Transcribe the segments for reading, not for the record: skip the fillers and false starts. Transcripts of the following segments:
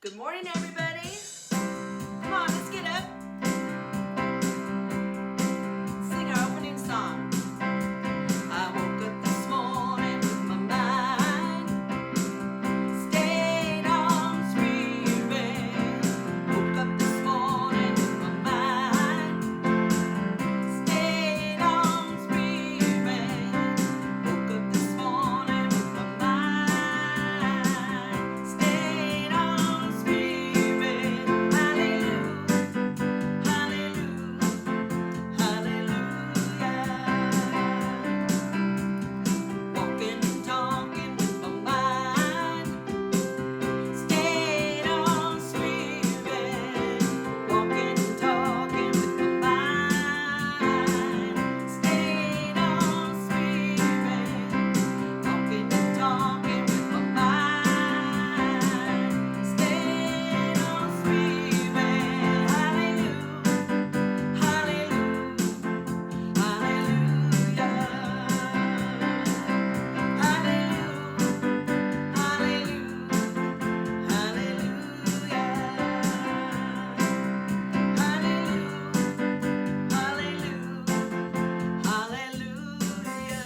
Good morning, everybody. Come on, let's get up. Sing our opening song. I woke up this morning with my mind stayed on spirit. Woke up this morning with my mind stayed on spirit. Woke up this morning with my mind stayed on spirit. Hallelujah, hallelujah, hallelujah. Walking and talking with my mind stayed on spirit. Walking and talking with my mind stayed on spirit. Walking and talking with my mind stayed on spirit. Hallelujah, hallelujah, hallelujah. Hallelujah, hallelujah, hallelujah, hallelujah.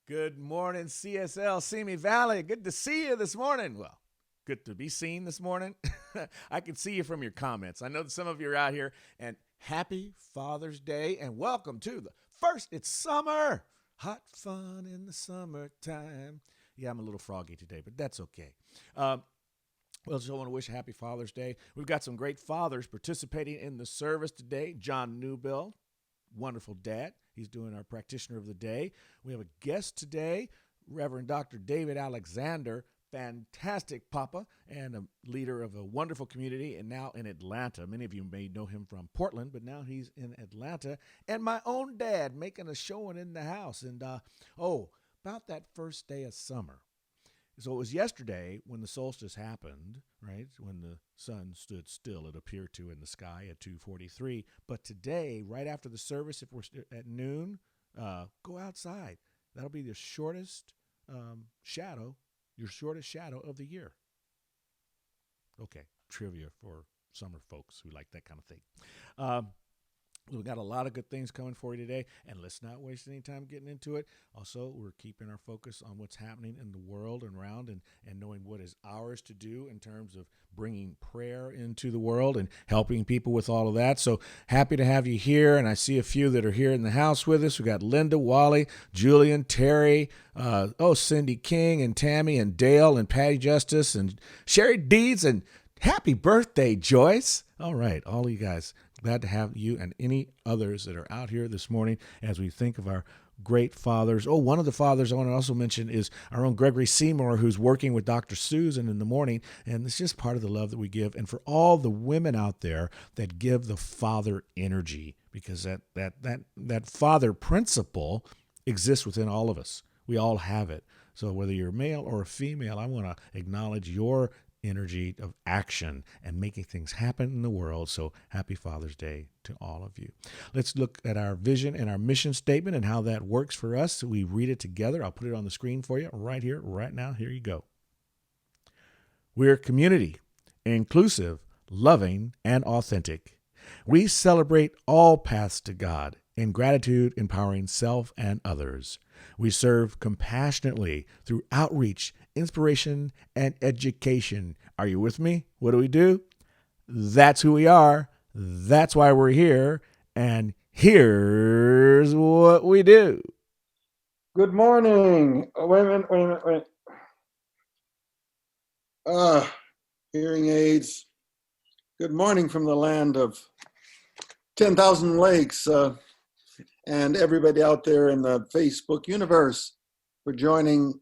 Good morning, CSL, Simi Valley. Good to see you this morning. Well, good to be seen this morning. I can see you from your comments. I know that some of you are out here, and happy Father's Day, and welcome to the first. It's summer. Hot fun in the summertime. Yeah, I'm a little froggy today, but that's okay. Um, well, just want to wish a happy Father's Day. We've got some great fathers participating in the service today. John Newbill, wonderful dad. He's doing our practitioner of the day. We have a guest today, Reverend Dr. David Alexander, fantastic papa and a leader of a wonderful community and now in Atlanta. Many of you may know him from Portland, but now he's in Atlanta. And my own dad making a showing in the house. And about that first day of summer. So it was yesterday when the solstice happened, right? When the sun stood still, it appeared to in the sky at 2:43. But today, right after the service, if we're at noon, go outside. That'll be the shortest shadow, your shortest shadow of the year. Okay, trivia for summer folks who like that kind of thing. Um, We've got a lot of good things coming for you today, and let's not waste any time getting into it. Also, we're keeping our focus on what's happening in the world and around and knowing what is ours to do in terms of bringing prayer into the world and helping people with all of that. So happy to have you here, and I see a few that are here in the house with us. We've got Linda, Wally, Julian, Terry, Cindy King, and Tammy, and Dale, and Patty Justice, and Sherry Deeds, and happy birthday, Joyce. All right, all of you guys. Glad to have you and any others that are out here this morning as we think of our great fathers. Oh, one of the fathers I want to also mention is our own Gregory Seymour, who's working with Dr. Susan in the morning. And it's just part of the love that we give. And for all the women out there that give the father energy, because that father principle exists within all of us. We all have it. So whether you're male or a female, I want to acknowledge your energy of action and making things happen in the world. So happy Father's Day to all of you. Let's look at our vision and our mission statement and how that works for us. So we read it together. I'll put it on the screen for you right here, right now. Here you go. We're a community, inclusive, loving, and authentic. We celebrate all paths to God in gratitude, empowering self and others. We serve compassionately through outreach, inspiration, and education. Are you with me? What do? That's who we are. That's why we're here. And here's what we do. Good morning. Oh, wait a minute, wait a minute, wait. Hearing aids. Good morning from the land of 10,000 lakes and everybody out there in the Facebook universe for joining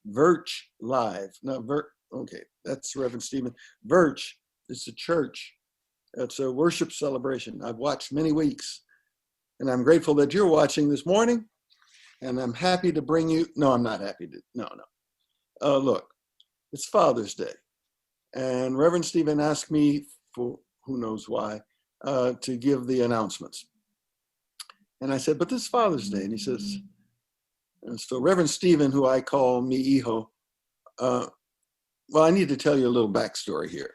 Virch Live. No, okay, that's Reverend Stephen. Virch is a church. It's a worship celebration. I've watched many weeks, and I'm grateful that you're watching this morning. And I'm happy to bring you. No, I'm not happy to. No. Look, it's Father's Day, and Reverend Stephen asked me, for who knows why, to give the announcements. And I said, but this is Father's Day. And he says, and so Reverend Stephen, who I call Mi'iho, well, I need to tell you a little backstory here.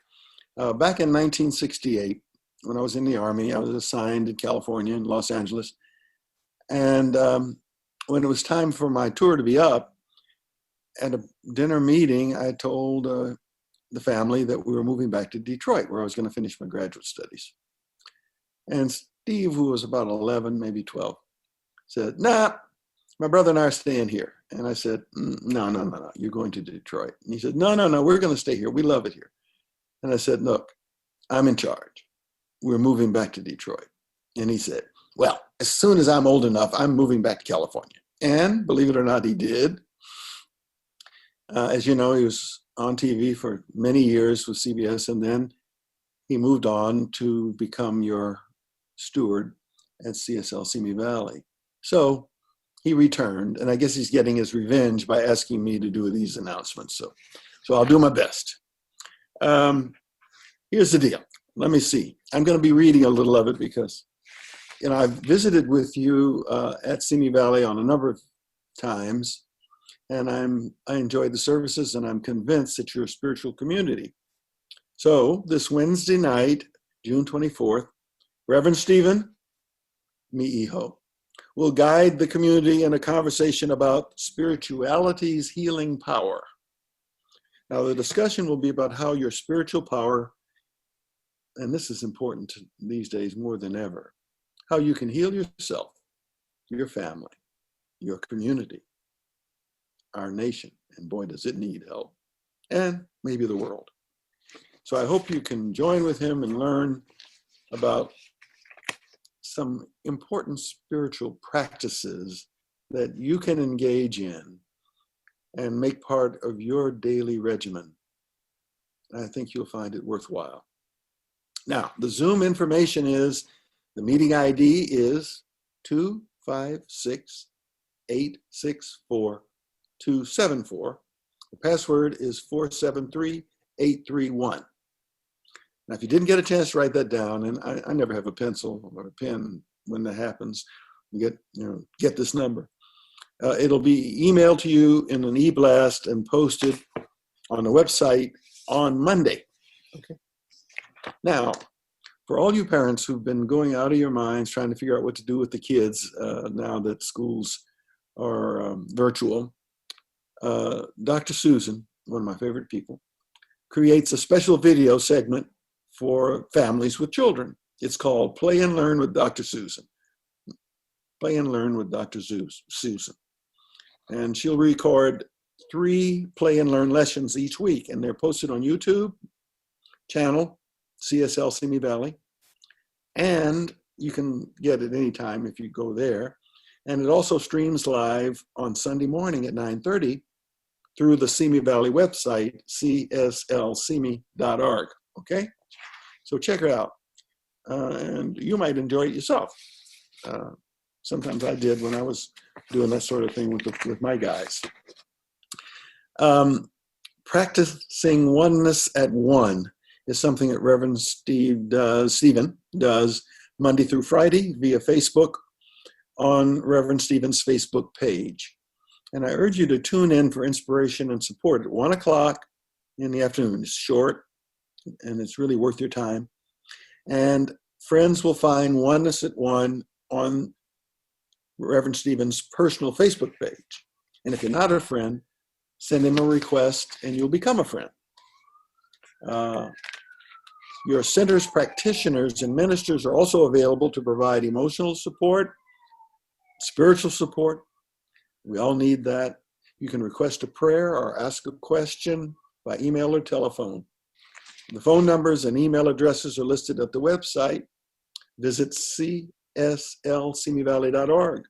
Back in 1968, when I was in the Army, I was assigned in California, in Los Angeles. And when it was time for my tour to be up, at a dinner meeting, I told the family that we were moving back to Detroit, where I was going to finish my graduate studies. And Steve, who was about 11, maybe 12, said, nah, my brother and I are staying here. And I said, no, you're going to Detroit. And he said, no, we're going to stay here. We love it here. And I said, look, I'm in charge. We're moving back to Detroit. And he said, well, as soon as I'm old enough, I'm moving back to California. And believe it or not, he did. As you know, he was on TV for many years with CBS, and then he moved on to become your steward at CSL Simi Valley. So he returned, and I guess he's getting his revenge by asking me to do these announcements. So I'll do my best. Here's the deal. Let me see. I'm going to be reading a little of it because, I've visited with you at Simi Valley on a number of times, and I enjoyed the services, and I'm convinced that you're a spiritual community. So this Wednesday night, June 24th, Reverend Stephen Mi'iho will guide the community in a conversation about spirituality's healing power. Now, the discussion will be about how your spiritual power, and this is important these days more than ever, how you can heal yourself, your family, your community, our nation, and boy, does it need help, and maybe the world. So I hope you can join with him and learn about some important spiritual practices that you can engage in and make part of your daily regimen. I think you'll find it worthwhile. Now, the Zoom information is, the meeting ID is 256-864-274. The password is 473831. Now, if you didn't get a chance to write that down, and I never have a pencil or a pen when that happens, get this number. It'll be emailed to you in an e-blast and posted on the website on Monday. Okay. Now, for all you parents who've been going out of your minds trying to figure out what to do with the kids now that schools are virtual, Dr. Susan, one of my favorite people, creates a special video segment for families with children. It's called Play and Learn with Dr. Susan. Play and Learn with Dr. Susan. And she'll record 3 play and learn lessons each week, and they're posted on YouTube channel, CSL Simi Valley, and you can get it anytime if you go there. And it also streams live on Sunday morning at 9:30 through the Simi Valley website, cslsimi.org, okay? So check it out, and you might enjoy it yourself. Sometimes I did when I was doing that sort of thing with my guys. Practicing oneness at one is something that Reverend Stephen does Monday through Friday via Facebook on Reverend Stephen's Facebook page. And I urge you to tune in for inspiration and support at 1 o'clock in the afternoon. It's short, and it's really worth your time. And friends will find Oneness at One on Reverend Stephen's personal Facebook page. And if you're not a friend, send him a request and you'll become a friend. Your center's practitioners and ministers are also available to provide emotional support, spiritual support. We all need that. You can request a prayer or ask a question by email or telephone. The phone numbers and email addresses are listed at the website. Visit cslsimivalley.org.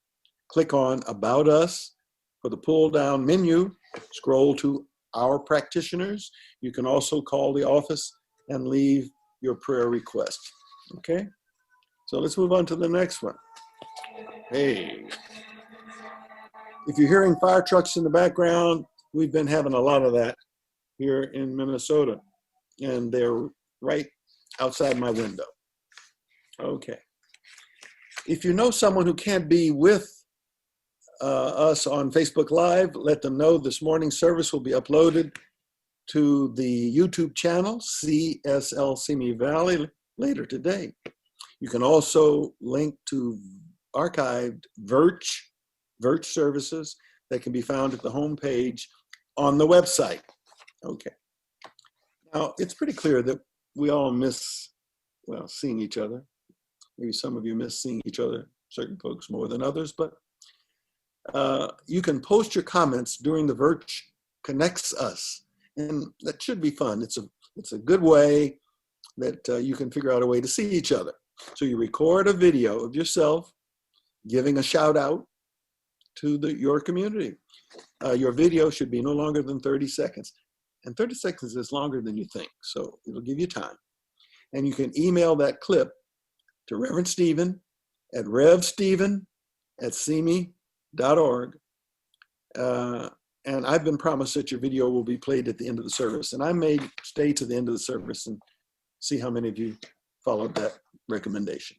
Click on About Us for the pull-down menu. Scroll to Our Practitioners. You can also call the office and leave your prayer request. Okay? So let's move on to the next one. Hey. If you're hearing fire trucks in the background, we've been having a lot of that here in Minnesota, and they're right outside my window. Okay. If you know someone who can't be with us on Facebook Live, let them know this morning's service will be uploaded to the YouTube channel, CSL Simi Valley, later today. You can also link to archived Virch services that can be found at the homepage on the website. Okay. Now, it's pretty clear that we all miss, well, seeing each other. Maybe some of you miss seeing each other, certain folks more than others, but you can post your comments during the Virch Connects Us, and that should be fun. It's a good way that you can figure out a way to see each other. So you record a video of yourself giving a shout out to your community. Your video should be no longer than 30 seconds. And 30 seconds is longer than you think, so it'll give you time. And you can email that clip to Reverend Stephen at revstephen@simi.org. And I've been promised that your video will be played at the end of the service. And I may stay to the end of the service and see how many of you followed that recommendation.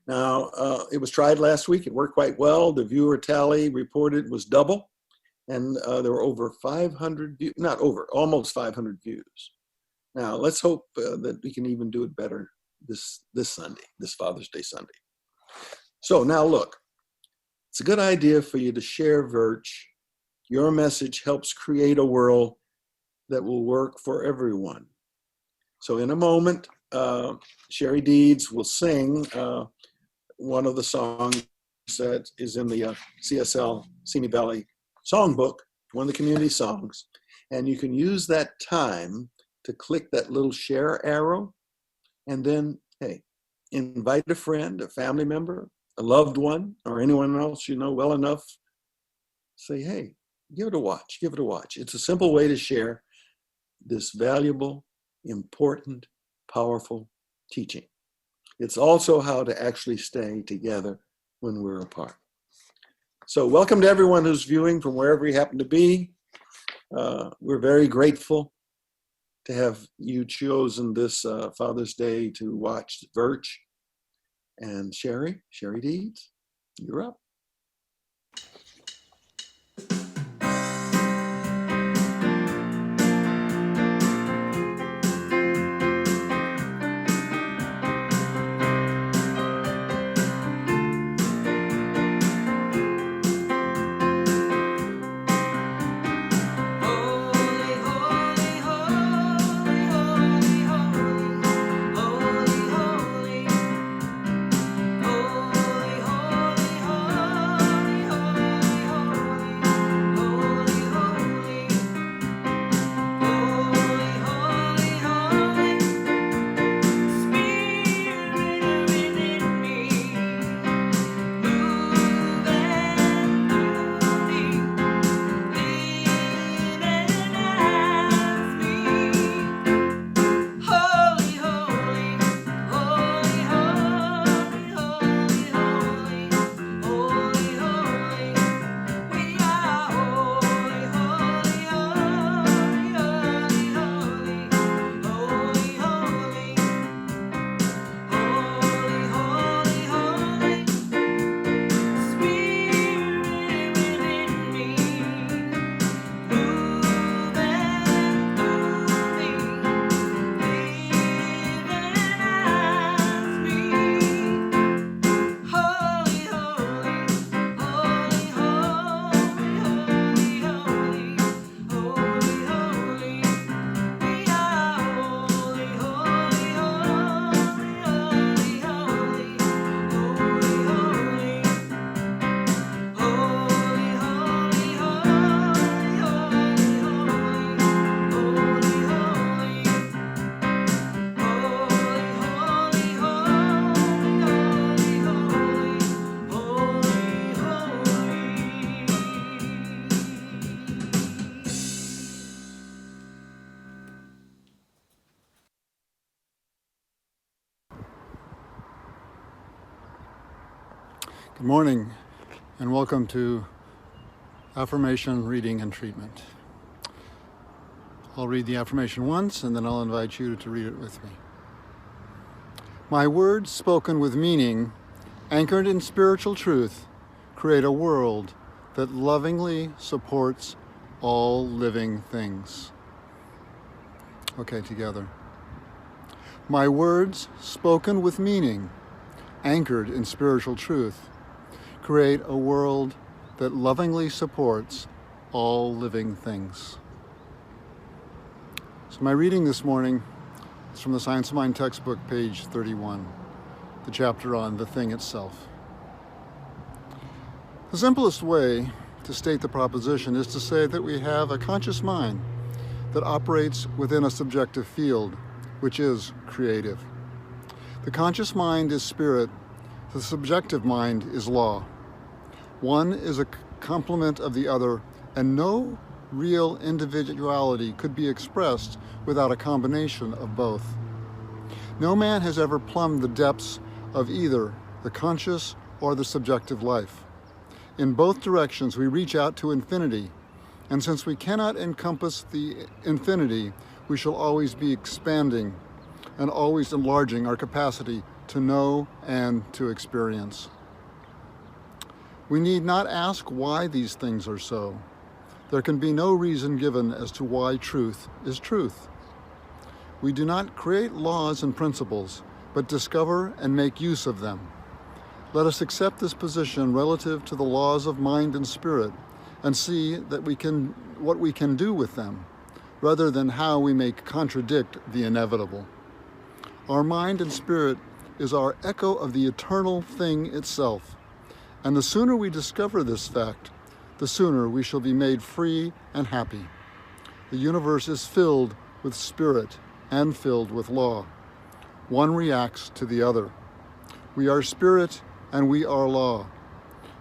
Now, it was tried last week. It worked quite well. The viewer tally reported was double. And there were over 500 views, not over, almost 500 views. Now, let's hope that we can even do it better this Sunday, this Father's Day Sunday. So now look, it's a good idea for you to share Virch. Your message helps create a world that will work for everyone. So in a moment, Sherry Deeds will sing one of the songs that is in the CSL Simi Valley Songbook, one of the community songs. And you can use that time to click that little share arrow and then, hey, invite a friend, a family member, a loved one, or anyone else you know well enough. Say, hey, give it a watch, give it a watch. It's a simple way to share this valuable, important, powerful teaching. It's also how to actually stay together when we're apart. So welcome to everyone who's viewing from wherever you happen to be. We're very grateful to have you chosen this Father's Day to watch Virch. And Sherry Deeds, you're up. Good morning and welcome to Affirmation Reading and Treatment. I'll read the affirmation once and then I'll invite you to read it with me. My words spoken with meaning anchored in spiritual truth, create a world that lovingly supports all living things. Okay, together. My words, spoken with meaning, anchored in spiritual truth, create a world that lovingly supports all living things. So my reading this morning is from the Science of Mind textbook, page 31, the chapter on the thing itself. The simplest way to state the proposition is to say that we have a conscious mind that operates within a subjective field, which is creative. The conscious mind is spirit, the subjective mind is law. One is a complement of the other, and no real individuality could be expressed without a combination of both. No man has ever plumbed the depths of either the conscious or the subjective life. In both directions, we reach out to infinity, and since we cannot encompass the infinity, we shall always be expanding and always enlarging our capacity to know and to experience. We need not ask why these things are so. There can be no reason given as to why truth is truth. We do not create laws and principles, but discover and make use of them. Let us accept this position relative to the laws of mind and spirit and see that what we can do with them, rather than how we may contradict the inevitable. Our mind and spirit is our echo of the eternal thing itself. And the sooner we discover this fact, the sooner we shall be made free and happy. The universe is filled with spirit and filled with law. One reacts to the other. We are spirit and we are law.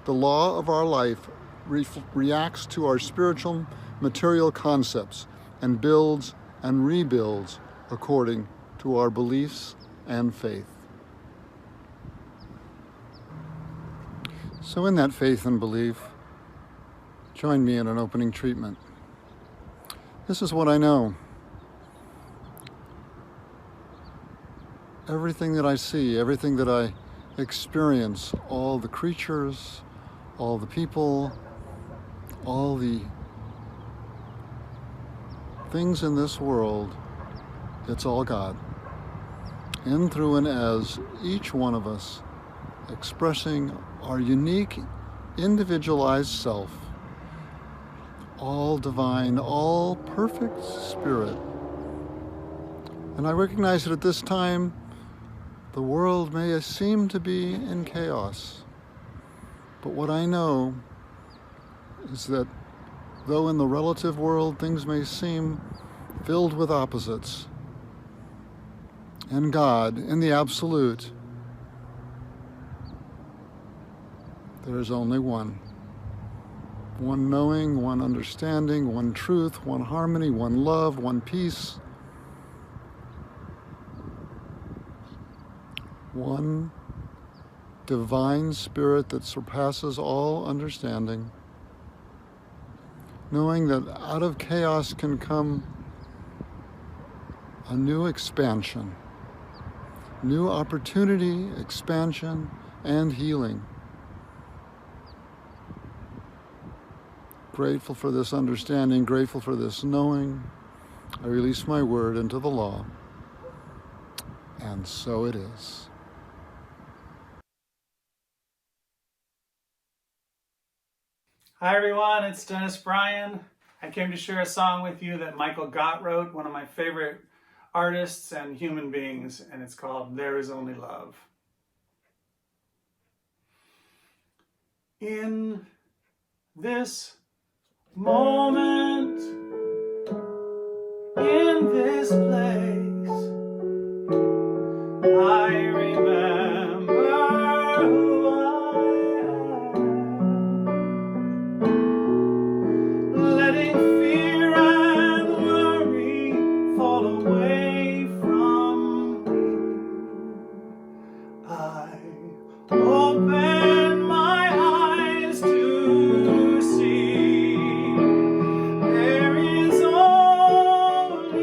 The law of our life reacts to our spiritual material concepts and builds and rebuilds according to our beliefs and faith. So in that faith and belief, join me in an opening treatment. This is what I know. Everything that I see, everything that I experience, all the creatures, all the people, all the things in this world, it's all God. In, through, and as each one of us expressing our unique, individualized self, all divine, all perfect spirit. And I recognize that at this time, the world may seem to be in chaos. But what I know is that though in the relative world things may seem filled with opposites, in God, in the absolute, there is only one. One knowing, one understanding, one truth, one harmony, one love, one peace. One divine spirit that surpasses all understanding. Knowing that out of chaos can come a new expansion, new opportunity, expansion, and healing. Grateful for this understanding, grateful for this knowing. I release my word into the law, and so it is. Hi everyone, it's Dennis Bryan. I came to share a song with you that Michael Gott wrote, one of my favorite artists and human beings, and it's called There Is Only Love. In this moment, in this place, I remember who I am, letting fear and worry fall away from me. I open my eyes to see there is only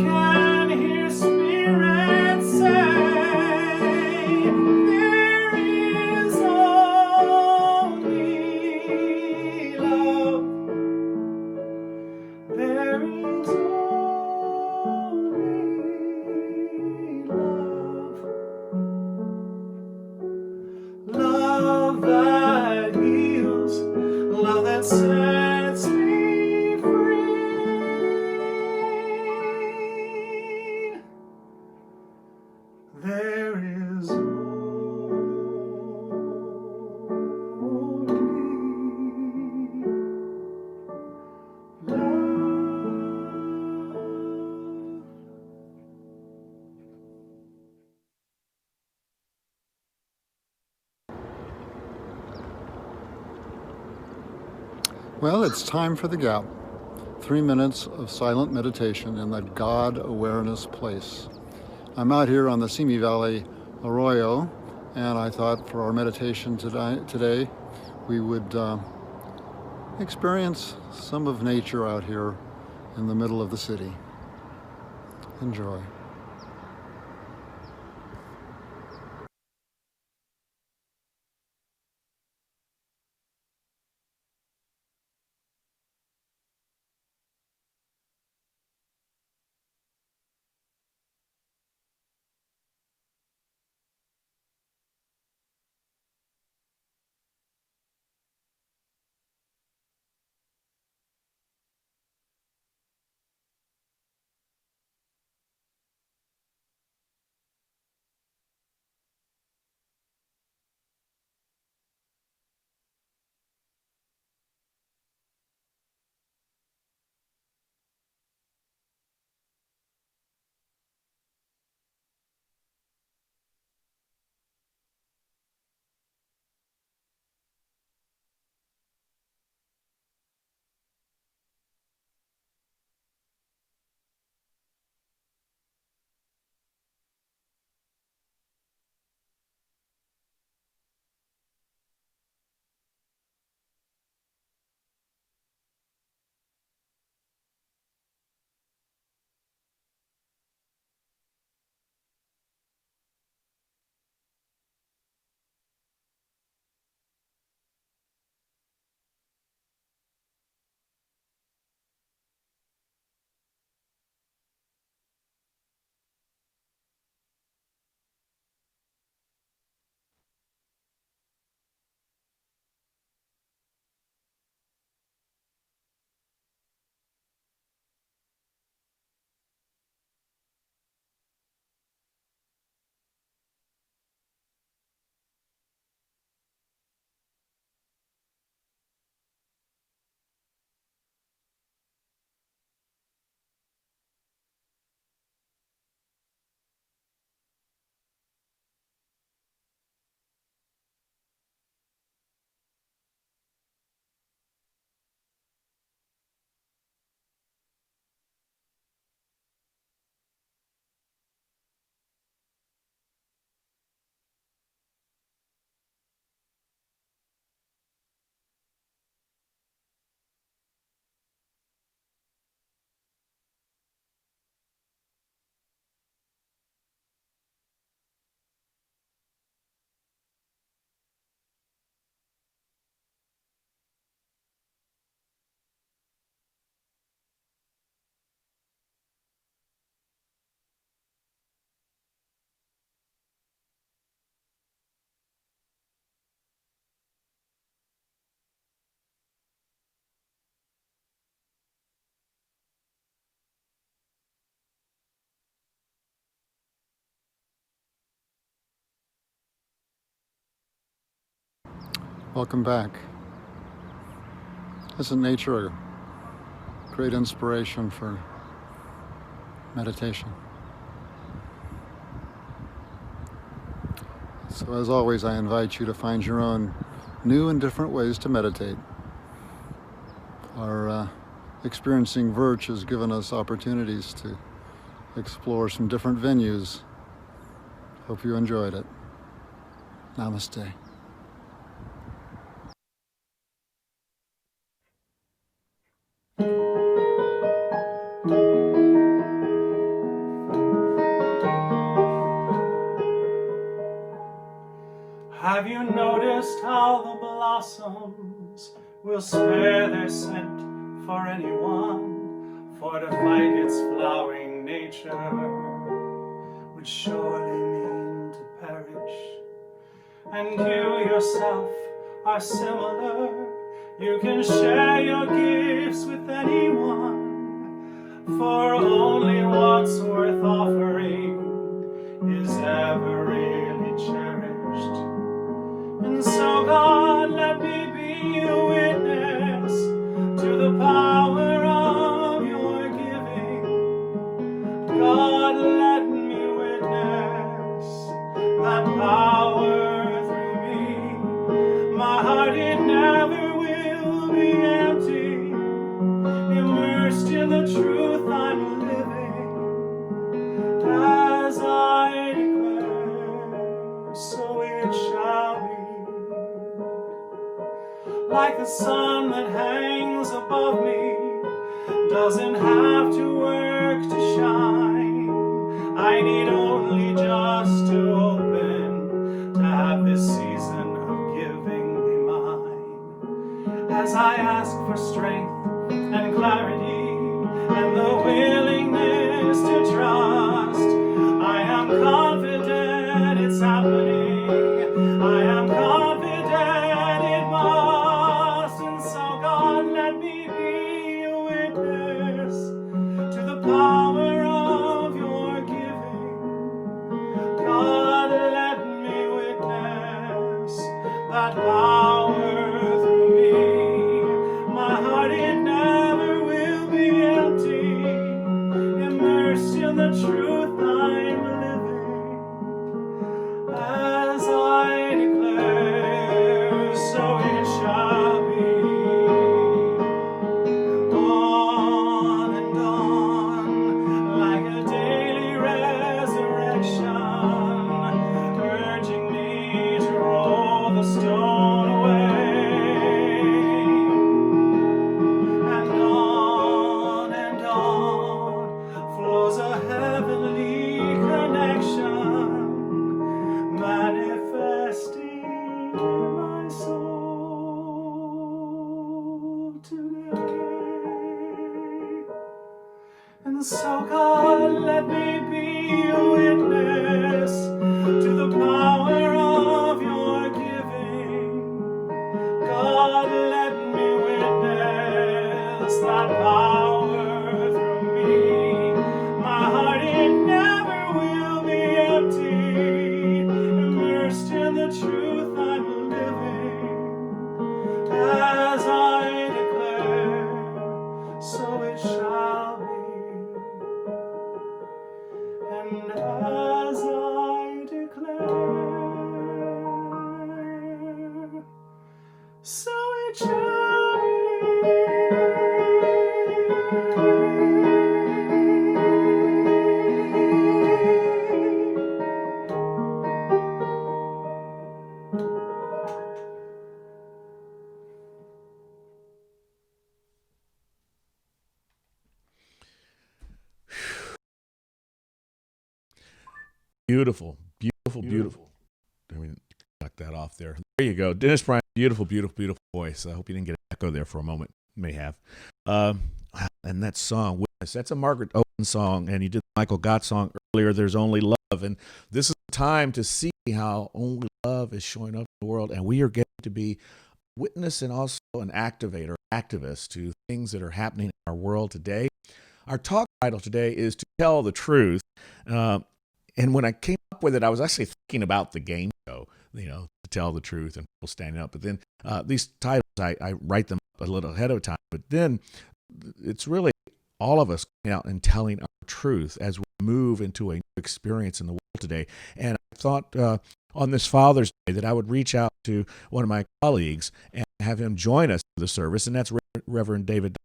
can hear spirits say, there is only love. There is only love. Love that heals, love that sets me free. There is only love. Well, it's time for the gap. 3 minutes of silent meditation in that God awareness place. I'm out here on the Simi Valley Arroyo, and I thought for our meditation today we would experience some of nature out here in the middle of the city. Enjoy. Welcome back. Isn't nature a great inspiration for meditation? So as always, I invite you to find your own new and different ways to meditate. Our experiencing Virch has given us opportunities to explore some different venues. Hope you enjoyed it. Namaste. just how the blossoms will spare their scent for anyone, for to fight its flowering nature would surely mean to perish. And you yourself are similar. You can share your gifts with anyone, for only what's worth offering is ever really cherished. And so God, let me be a witness to the power of your giving. God, let me witness that power through me. My heart, it never will be empty, immersed in the truth I'm living. As I declare, so it shall be. Like the sun that hangs above me doesn't have to work to shine. I need only just to open, to have this season of giving be mine. As I ask for strength and clarity and the willingness to trust, I am confident it's happening. I am confident it must. And so God, let me be a witness to the power of your giving. God, let me witness that power through me. My heart, it never will be empty, immersed in the truth I'm living. As I declare, so it shall be. On and on, like a daily resurrection, urging me to roll the stone away. And on flows a heavenly connection, manifesting in my soul today. And so God, let me be a witness to the power of your giving. God, let me witness that power through me. My heart, it never will be empty, immersed in the truth I'm living. As I declare, so it shall be. And as I declare, so it shall Beautiful, beautiful, beautiful. I mean, knock that off there. There you go. Dennis Bryant, beautiful, beautiful, beautiful voice. I hope you didn't get an echo there for a moment. May have. And that song, Witness, that's a Margaret Owen song, and you did the Michael Gott song earlier, There's Only Love. And this is the time to see how only love is showing up in the world, and we are getting to be witness and also an activator, activist to things that are happening in our world today. Our talk title today is To Tell the Truth. And when I came up with it, I was actually thinking about the game show, to tell the truth and people standing up. But then these titles, I write them a little ahead of time. But then it's really all of us coming out and telling our truth as we move into a new experience in the world today. And I thought on this Father's Day that I would reach out to one of my colleagues and have him join us for the service. And that's Reverend David,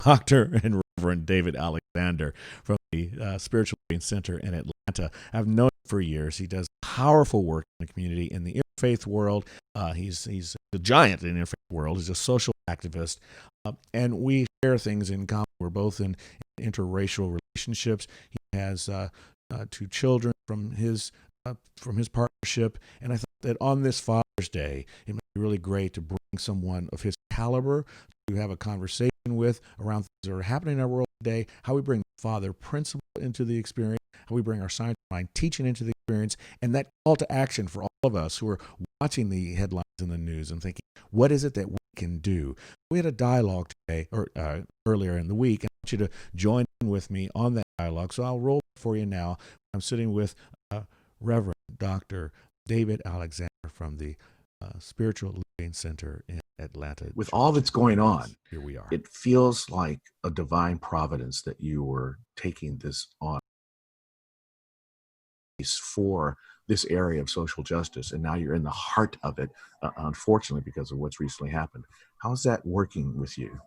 Dr. and Reverend David Alexander from the Spiritual Living Center in Atlanta. I've known him for years. He does powerful work in the community, in the interfaith world. He's a giant in the interfaith world. He's a social activist. And we share things in common. We're both in interracial relationships. He has 2 children from his from his partnership. And I thought that on this Father's Day, it might be really great to bring someone of his caliber to have a conversation with around things that are happening in our world today, how we bring Father principle into the experience, how we bring our science mind teaching into the experience, and that call to action for all of us who are watching the headlines in the news and thinking, what is it that we can do? We had a dialogue today, or earlier in the week, and I want you to join in with me on that dialogue. So I'll roll it for you now. I'm sitting with Reverend Dr. David Alexander from the Spiritual Living Center in Atlanta. With all that's going on, here we are. It feels like a divine providence that you were taking this on for this area of social justice, and now you're in the heart of it, unfortunately, because of what's recently happened. How's that working with you?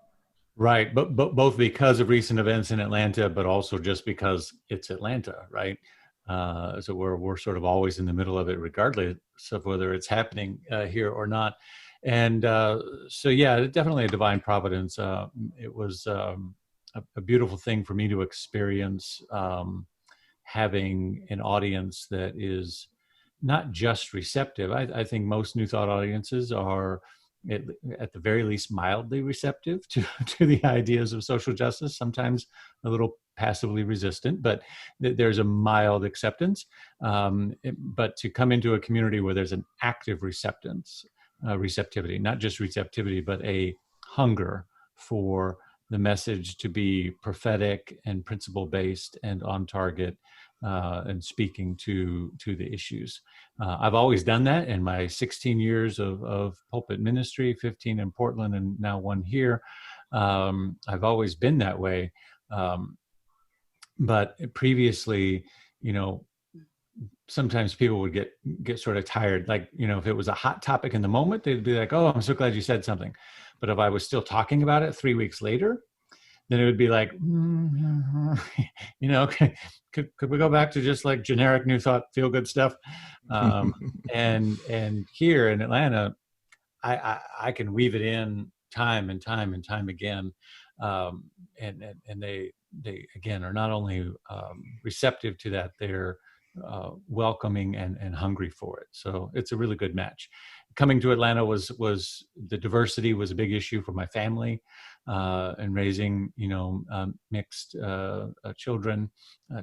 Right, but both because of recent events in Atlanta, but also just because it's Atlanta, right? So we're sort of always in the middle of it, regardless of whether it's happening here or not. And so, yeah, definitely a divine providence. It was a beautiful thing for me to experience, having an audience that is not just receptive. I think most New Thought audiences are, at the very least, mildly receptive to the ideas of social justice, sometimes a little passively resistant, but there's a mild acceptance. But to come into a community where there's an active receptivity, not just receptivity, but a hunger for the message to be prophetic and principle-based and on target, and speaking to the issues. I've always done that in my 16 years of pulpit ministry, 15 in Portland and now 1 here. I've always been that way. But previously, sometimes people would get sort of tired. Like, if it was a hot topic in the moment, they'd be like, "Oh, I'm so glad you said something." But if I was still talking about it 3 weeks later, then it would be like, could we go back to just like generic New Thought feel good stuff? And here in Atlanta, I can weave it in time and time and time again. And they again are not only receptive to that, they're welcoming and hungry for it. So it's a really good match. Coming to Atlanta was the diversity was a big issue for my family, and raising mixed children,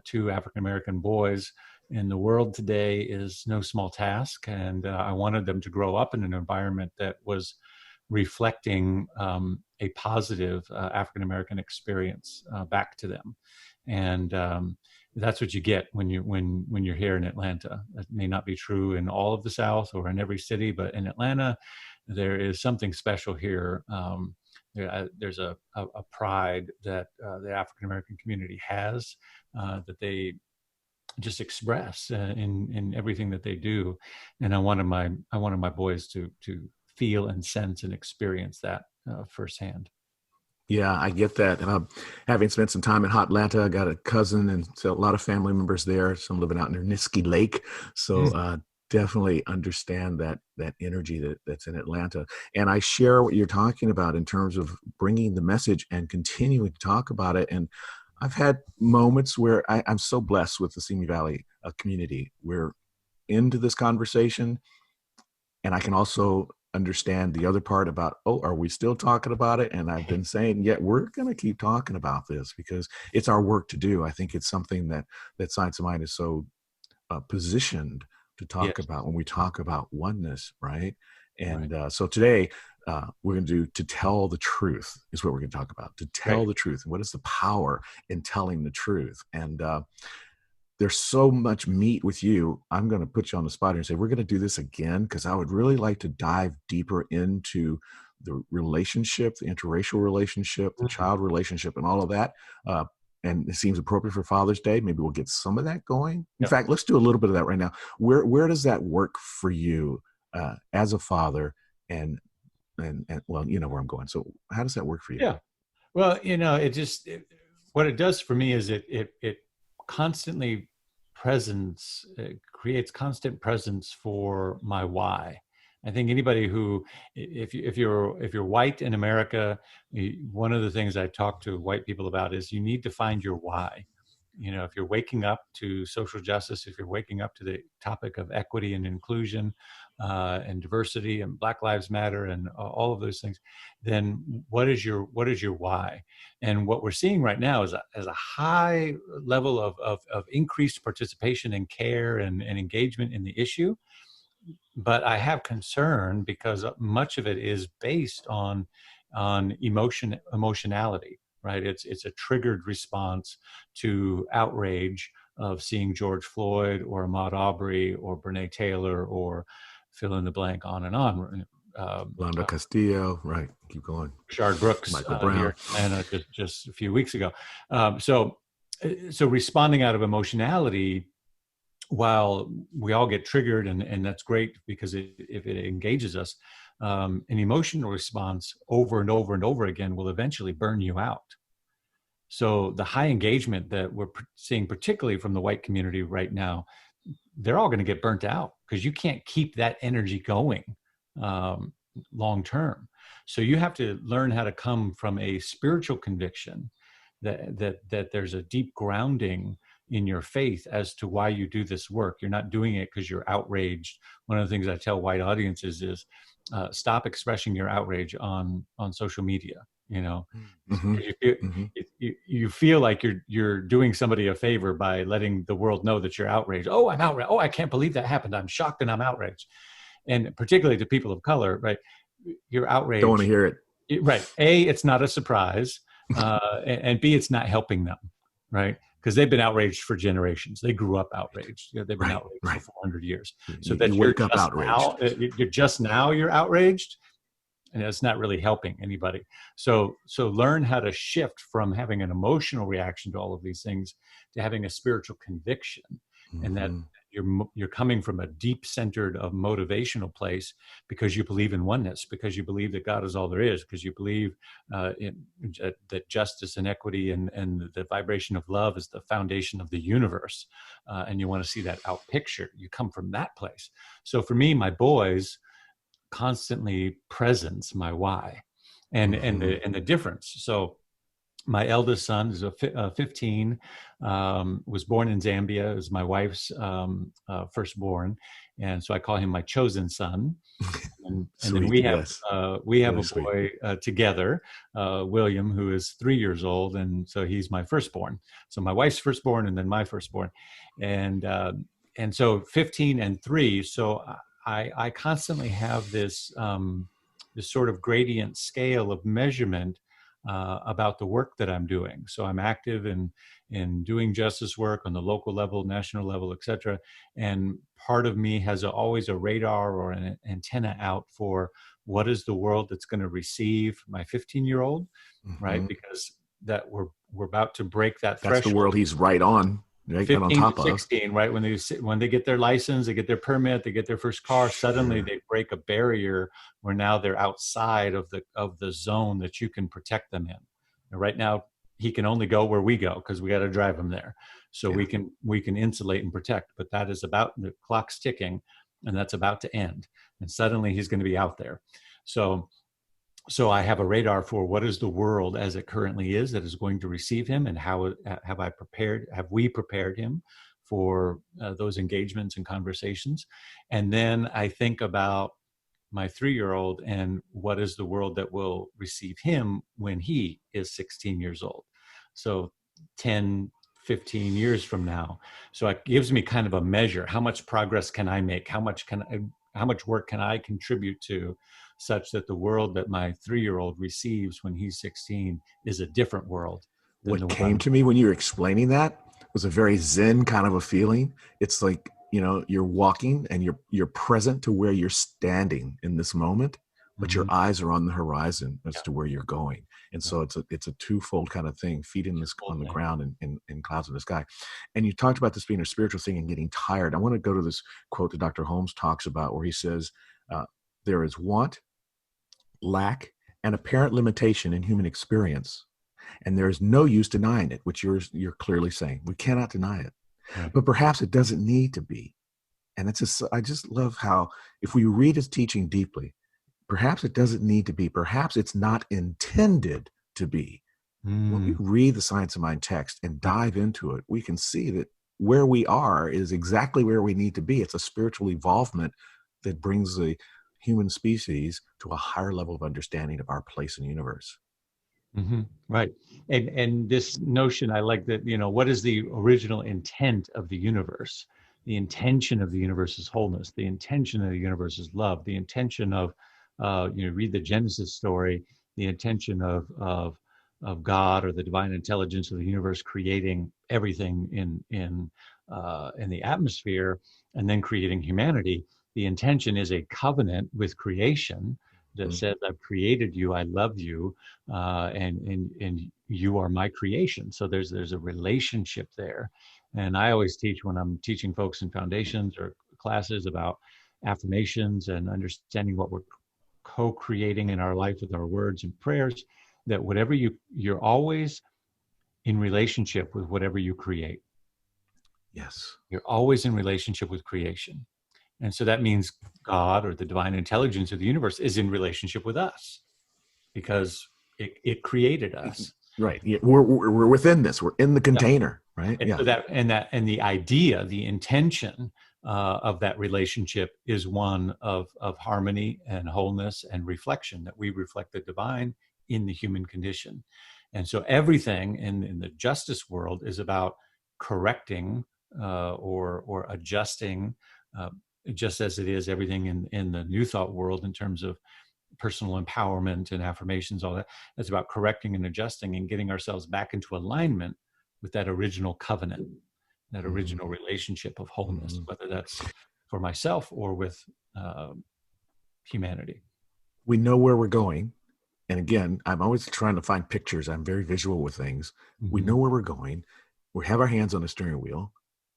2 African American boys in the world today is no small task, and I wanted them to grow up in an environment that was reflecting a positive African American experience back to them, and that's what you get when you're here in Atlanta. That may not be true in all of the South or in every city, but in Atlanta, there is something special here. There's a pride that the African American community has, that they just express in everything that they do, and I wanted my boys to feel and sense and experience that firsthand. Yeah, I get that. Having spent some time in Hot Atlanta, I got a cousin and so a lot of family members there. Some living out near Niskey Lake, so definitely understand that energy that's in Atlanta. And I share what you're talking about in terms of bringing the message and continuing to talk about it. And I've had moments where I'm so blessed with the Simi Valley community. We're into this conversation, and I can also understand the other part about, are we still talking about it? And I've been saying, yeah, we're going to keep talking about this because it's our work to do. I think it's something that Science of Mind is so positioned to talk about when we talk about oneness, right? And so today we're going to do To Tell the Truth is what we're going to talk about. To tell the truth. And what is the power in telling the truth? And there's so much meat with you. I'm going to put you on the spot here and say, we're going to do this again, because I would really like to dive deeper into the relationship, the interracial relationship, the child relationship, and all of that. And it seems appropriate for Father's Day. Maybe we'll get some of that going. In fact, let's do a little bit of that right now. Where does that work for you as a father? And well, you know where I'm going. So how does that work for you? Yeah. Well, what it does for me is it constantly creates constant presence for my why. I think anybody who, if you're white in America, one of the things I talk to white people about is you need to find your why. you know, if you're waking up to social justice, if you're waking up to the topic of equity and inclusion and diversity and Black Lives Matter and all of those things, then what is your why? And what we're seeing right now is a high level of increased participation and care and engagement in the issue. But I have concern because much of it is based on emotionality, right? It's a triggered response to outrage of seeing George Floyd or Ahmaud Arbery or Breonna Taylor or fill in the blank, on and on. Landa Castillo, right? Keep going. Rashard Brooks Michael Brown here in Atlanta just a few weeks ago. So responding out of emotionality, while we all get triggered, and that's great because if it engages us, an emotional response over and over and over again will eventually burn you out. So the high engagement that we're seeing, particularly from the white community right now, they're all going to get burnt out because you can't keep that energy going long term. So you have to learn how to come from a spiritual conviction that there's a deep grounding in your faith as to why you do this work. You're not doing it because you're outraged. One of the things I tell white audiences is stop expressing your outrage on social media. You know, you feel like you're doing somebody a favor by letting the world know that you're outraged. Oh, I'm outraged. Oh, I can't believe that happened. I'm shocked and I'm outraged. And particularly to people of color, right? You're outraged. Don't want to hear it. Right. A, it's not a surprise. And B, it's not helping them, right? Because they've been outraged for generations. They grew up outraged. You know, they've been outraged for 400 years. So that you wake up outraged. You're outraged, and it's not really helping anybody. So learn how to shift from having an emotional reaction to all of these things to having a spiritual conviction, and that you're coming from a deep centered of motivational place because you believe in oneness, because you believe that God is all there is, because you believe that justice and equity and the vibration of love is the foundation of the universe, and you want to see that out pictured. You come from that place. So for me, my boys constantly presence my why and the difference. So my eldest son is 15, was born in Zambia. It was my wife's firstborn. And so I call him my chosen son. And then we have a boy together, William, who is 3 years old. And so he's my firstborn. So my wife's firstborn and then my firstborn. And so 15 and 3. So I constantly have this sort of gradient scale of measurement about the work that I'm doing. So I'm active in doing justice work on the local level, national level, et cetera. And part of me has always a radar or an antenna out for what is the world that's going to receive my 15-year-old, right? Because that we're about to break that threshold. That's the world he's right on. Right, 15 to 16, right? When they get their license, they get their permit, they get their first car, suddenly they break a barrier where now they're outside of the zone that you can protect them in. And right now, he can only go where we go because we got to drive him there. So we can insulate and protect, but that is about, the clock's ticking and that's about to end. And suddenly he's going to be out there. So I have a radar for what is the world as it currently is that is going to receive him, and how have we prepared him for those engagements and conversations. And then I think about my 3-year-old and what is the world that will receive him when he is 16 years old. So 10, 15 years from now. So it gives me kind of a measure. How much progress can I make? How much work can I contribute to, such that the world that my 3-year-old receives when he's 16 is a different world. What came to me when you were explaining that was a very Zen kind of a feeling. It's like, you know, you're walking and you're present to where you're standing in this moment, but your eyes are on the horizon as to where you're going. And so it's a twofold kind of thing, feet on the ground and clouds in the sky. And you talked about this being a spiritual thing and getting tired. I want to go to this quote that Dr. Holmes talks about where he says, there is want, lack, and apparent limitation in human experience. And there is no use denying it, which you're clearly saying. We cannot deny it. Right. But perhaps it doesn't need to be. And I just love how, if we read his teaching deeply, perhaps it doesn't need to be. Perhaps it's not intended to be. When we Mm. read the Science of Mind text and dive into it, we can see that where we are is exactly where we need to be. It's a spiritual evolvement that brings the human species to a higher level of understanding of our place in the universe. Hmm. Right. And this notion, I like that, what is the original intent of the universe? The intention of the universe is wholeness. The intention of the universe is love. The intention of, read the Genesis story, the intention of God or the divine intelligence of the universe creating everything in the atmosphere and then creating humanity. The intention is a covenant with creation that Mhm. says, I've created you, I love you, and you are my creation. So there's a relationship there. And I always teach when I'm teaching folks in foundations or classes about affirmations and understanding what we're co-creating in our life with our words and prayers, that whatever you're always in relationship with whatever you create. Yes. You're always in relationship with creation. And so that means God or the divine intelligence of the universe is in relationship with us because it created us. Right. Yeah, we're within this. We're in the Yeah. container, right? And Yeah. so and the idea, the intention of that relationship is one of harmony and wholeness and reflection, that we reflect the divine in the human condition. And so everything in the justice world is about correcting or adjusting, just as it is everything in the New Thought world in terms of personal empowerment and affirmations, all that. It's about correcting and adjusting and getting ourselves back into alignment with that original covenant, that original relationship of wholeness, Mhm. whether that's for myself or with humanity. We know where we're going. And again, I'm always trying to find pictures. I'm very visual with things. We Mm-hmm. know where we're going. We have our hands on the steering wheel,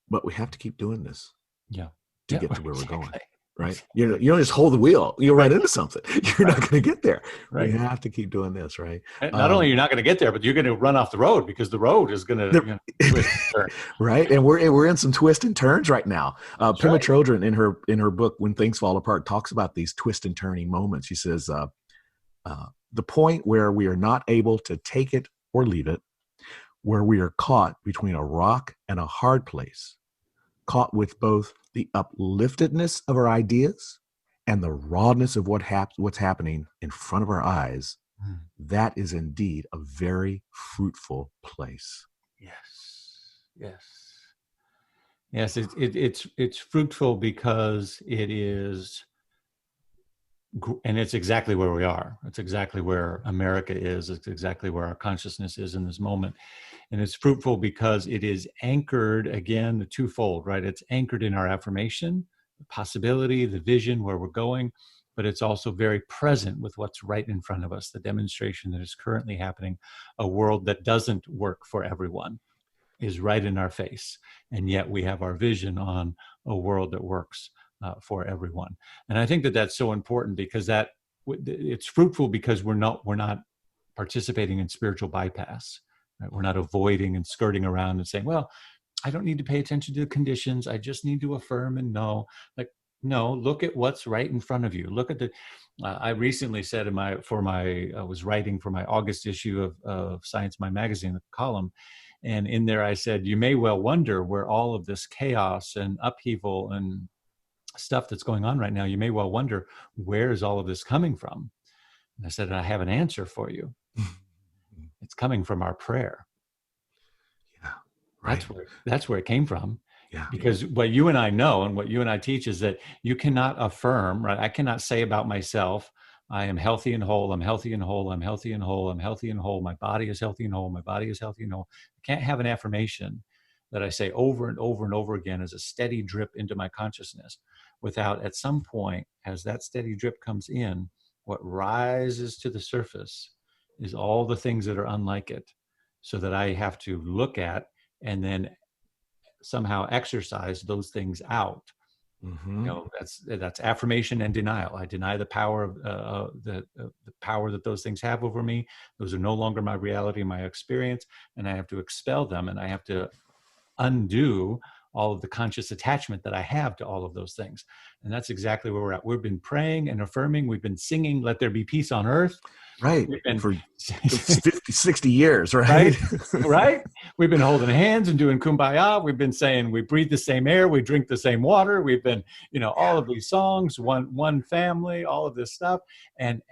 but we have to keep doing this Yeah. to Yeah. get to where we're going. Exactly. Right? You don't just hold the wheel. You'll run into something. You're not Right. going to get there. Right. We have to keep doing this, right? And not only you're not going to get there, but you're going to run off the road because the road is going to twist and turn. Right, and we're in some twists and turns right now. That's Pema right. Chodron in her book When Things Fall Apart talks about these twist and turning moments. She says the point where we are not able to take it or leave it, where we are caught between a rock and a hard place, caught with both the upliftedness of our ideas and the rawness of what's happening in front of our eyes. Mm. That is indeed a very fruitful place. Yes. It's fruitful because it is, and it's exactly where we are. It's exactly where America is. It's exactly where our consciousness is in this moment. And it's fruitful because it is anchored, again, the twofold, right? It's anchored in our affirmation, the possibility, the vision, where we're going, but it's also very present with what's right in front of us, the demonstration that is currently happening. A world that doesn't work for everyone is right in our face. And yet we have our vision on a world that works for everyone. And I think that that's so important because it's fruitful because we're not participating in spiritual bypass. Right? We're not avoiding and skirting around and saying, well, I don't need to pay attention to the conditions. I just need to affirm and know. Like, no, look at what's right in front of you. Look at I recently said I was writing for my August issue of Science Mind magazine, the column. And in there I said, you may well wonder where all of this chaos and upheaval and stuff that's going on right now, you may well wonder, where is all of this coming from? And I said, I have an answer for you. It's coming from our prayer. Yeah, right. That's where it came from. Yeah. Because what you and I know and what you and I teach is that you cannot affirm, right? I cannot say about myself, I am healthy and whole, I'm healthy and whole, I'm healthy and whole, I'm healthy and whole, my body is healthy and whole, my body is healthy and whole. I can't have an affirmation that I say over and over and over again as a steady drip into my consciousness without at some point, as that steady drip comes in, what rises to the surface is all the things that are unlike it, so that I have to look at and then somehow exercise those things out. Mm-hmm. That's affirmation and denial. I deny the power of the power that those things have over me. Those are no longer my reality, my experience, and I have to expel them, and I have to undo all of the conscious attachment that I have to all of those things. And that's exactly where we're at. We've been praying and affirming. We've been singing, "Let there be peace on earth." Right. We've been, For 50, 60 years, right? right? We've been holding hands and doing kumbaya. We've been saying we breathe the same air, we drink the same water. We've been, all of these songs, one family, all of this stuff. And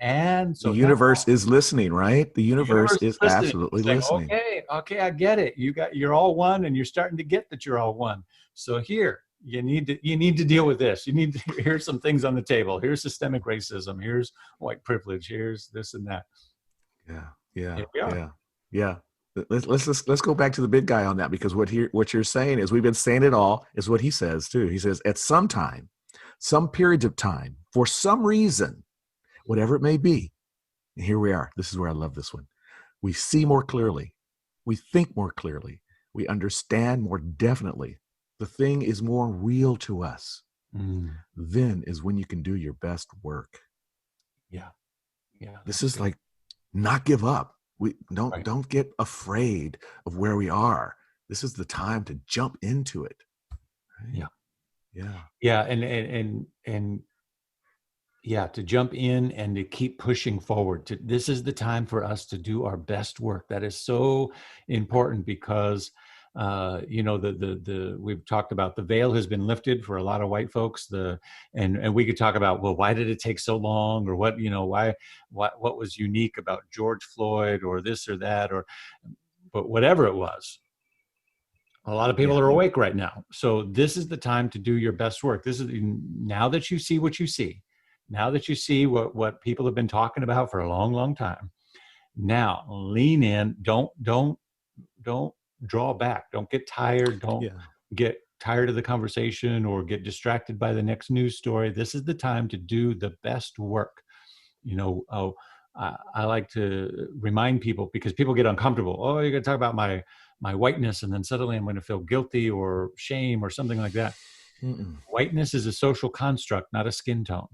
so the universe is listening, right? The universe is listening, absolutely saying, listening. Okay, I get it. You're all one, and you're starting to get that you're all one. So here, you need to deal with this. Here's some things on the table. Here's systemic racism. Here's white privilege. Here's this and that. Yeah. Let's go back to the big guy on that, because what you're saying is, we've been saying it all, is what he says too. He says, at some time, some periods of time, for some reason, whatever it may be, and here we are. This is where I love this one. We see more clearly. We think more clearly. We understand more definitely. The thing is more real to us. Then is when you can do your best work. Yeah. This is like, not give up. We don't get afraid of where we are. This is the time to jump into it. Right? Yeah. And to jump in and to keep pushing forward. This is the time for us to do our best work. That is so important, because we've talked about the veil has been lifted for a lot of white folks. And we could talk about, well, why did it take so long, or what was unique about George Floyd, or this or that, but whatever it was, a lot of people are awake right now. So this is the time to do your best work. This is, now that you see what you see, now that you see what people have been talking about for a long, long time, now lean in. Don't draw back. Don't get tired. Don't get tired of the conversation or get distracted by the next news story. This is the time to do the best work. I like to remind people, because people get uncomfortable. Oh, you're going to talk about my whiteness, and then suddenly I'm going to feel guilty or shame or something like that. Whiteness is a social construct, not a skin tone.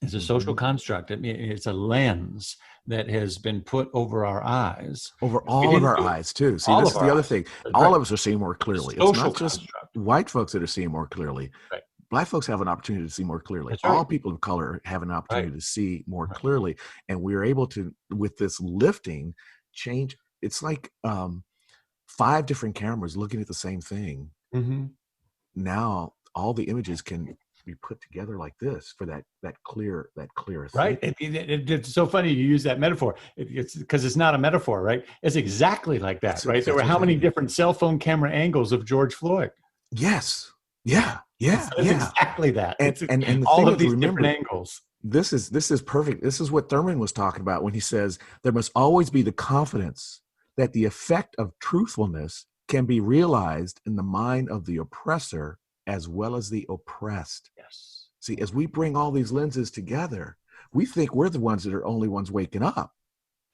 It's a social construct. It's a lens that has been put over our eyes. Over all of our eyes, too. See, this is the other thing. All of us are seeing more clearly. It's not just white folks that are seeing more clearly. Right. Black folks have an opportunity to see more clearly. That's right. All people of color have an opportunity to see more clearly. And we're able to, with this lifting, change. It's like 5 different cameras looking at the same thing. Now, all the images can be put together like this for that clear right. It's so funny you use that metaphor. It's because it's not a metaphor, right? It's exactly like that, right? There were how many different cell phone camera angles of George Floyd? Yes. It's exactly that. And all of these different angles. This is perfect. This is what Thurman was talking about when he says there must always be the confidence that the effect of truthfulness can be realized in the mind of the oppressor as well as the oppressed. Yes. See, as we bring all these lenses together, we think we're the ones that are only ones waking up.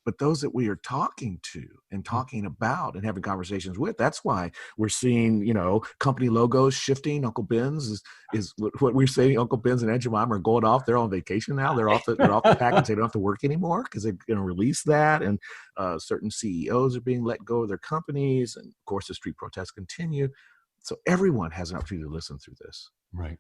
But those that we are talking to and talking about and having conversations with, that's why we're seeing, company logos shifting. Uncle Ben's is what we're saying. Uncle Ben's and Aunt Jemima are going off. They're on vacation now. They're off the package. They don't have to work anymore because they're going to release that. And certain CEOs are being let go of their companies. And of course, the street protests continue. So everyone has an opportunity to listen through this. Right.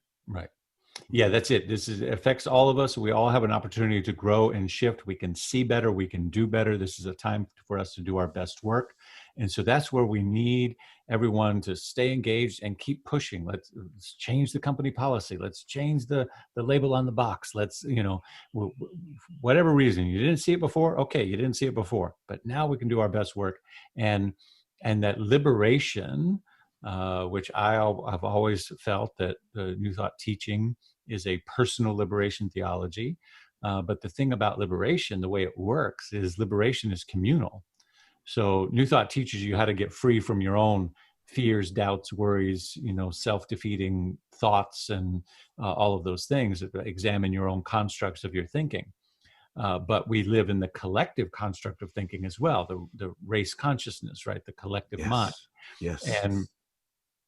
Yeah, that's it. It affects all of us. We all have an opportunity to grow and shift. We can see better. We can do better. This is a time for us to do our best work. And so that's where we need everyone to stay engaged and keep pushing. Let's change the company policy. Let's change the label on the box. Let's, whatever reason, you didn't see it before. Okay, you didn't see it before. But now we can do our best work. And that liberation, which I've always felt that the New Thought teaching is a personal liberation theology. But the thing about liberation, the way it works, is liberation is communal. So New Thought teaches you how to get free from your own fears, doubts, worries, self-defeating thoughts, and all of those things. Examine your own constructs of your thinking. But we live in the collective construct of thinking as well, the race consciousness, right? The collective mind. Yes. And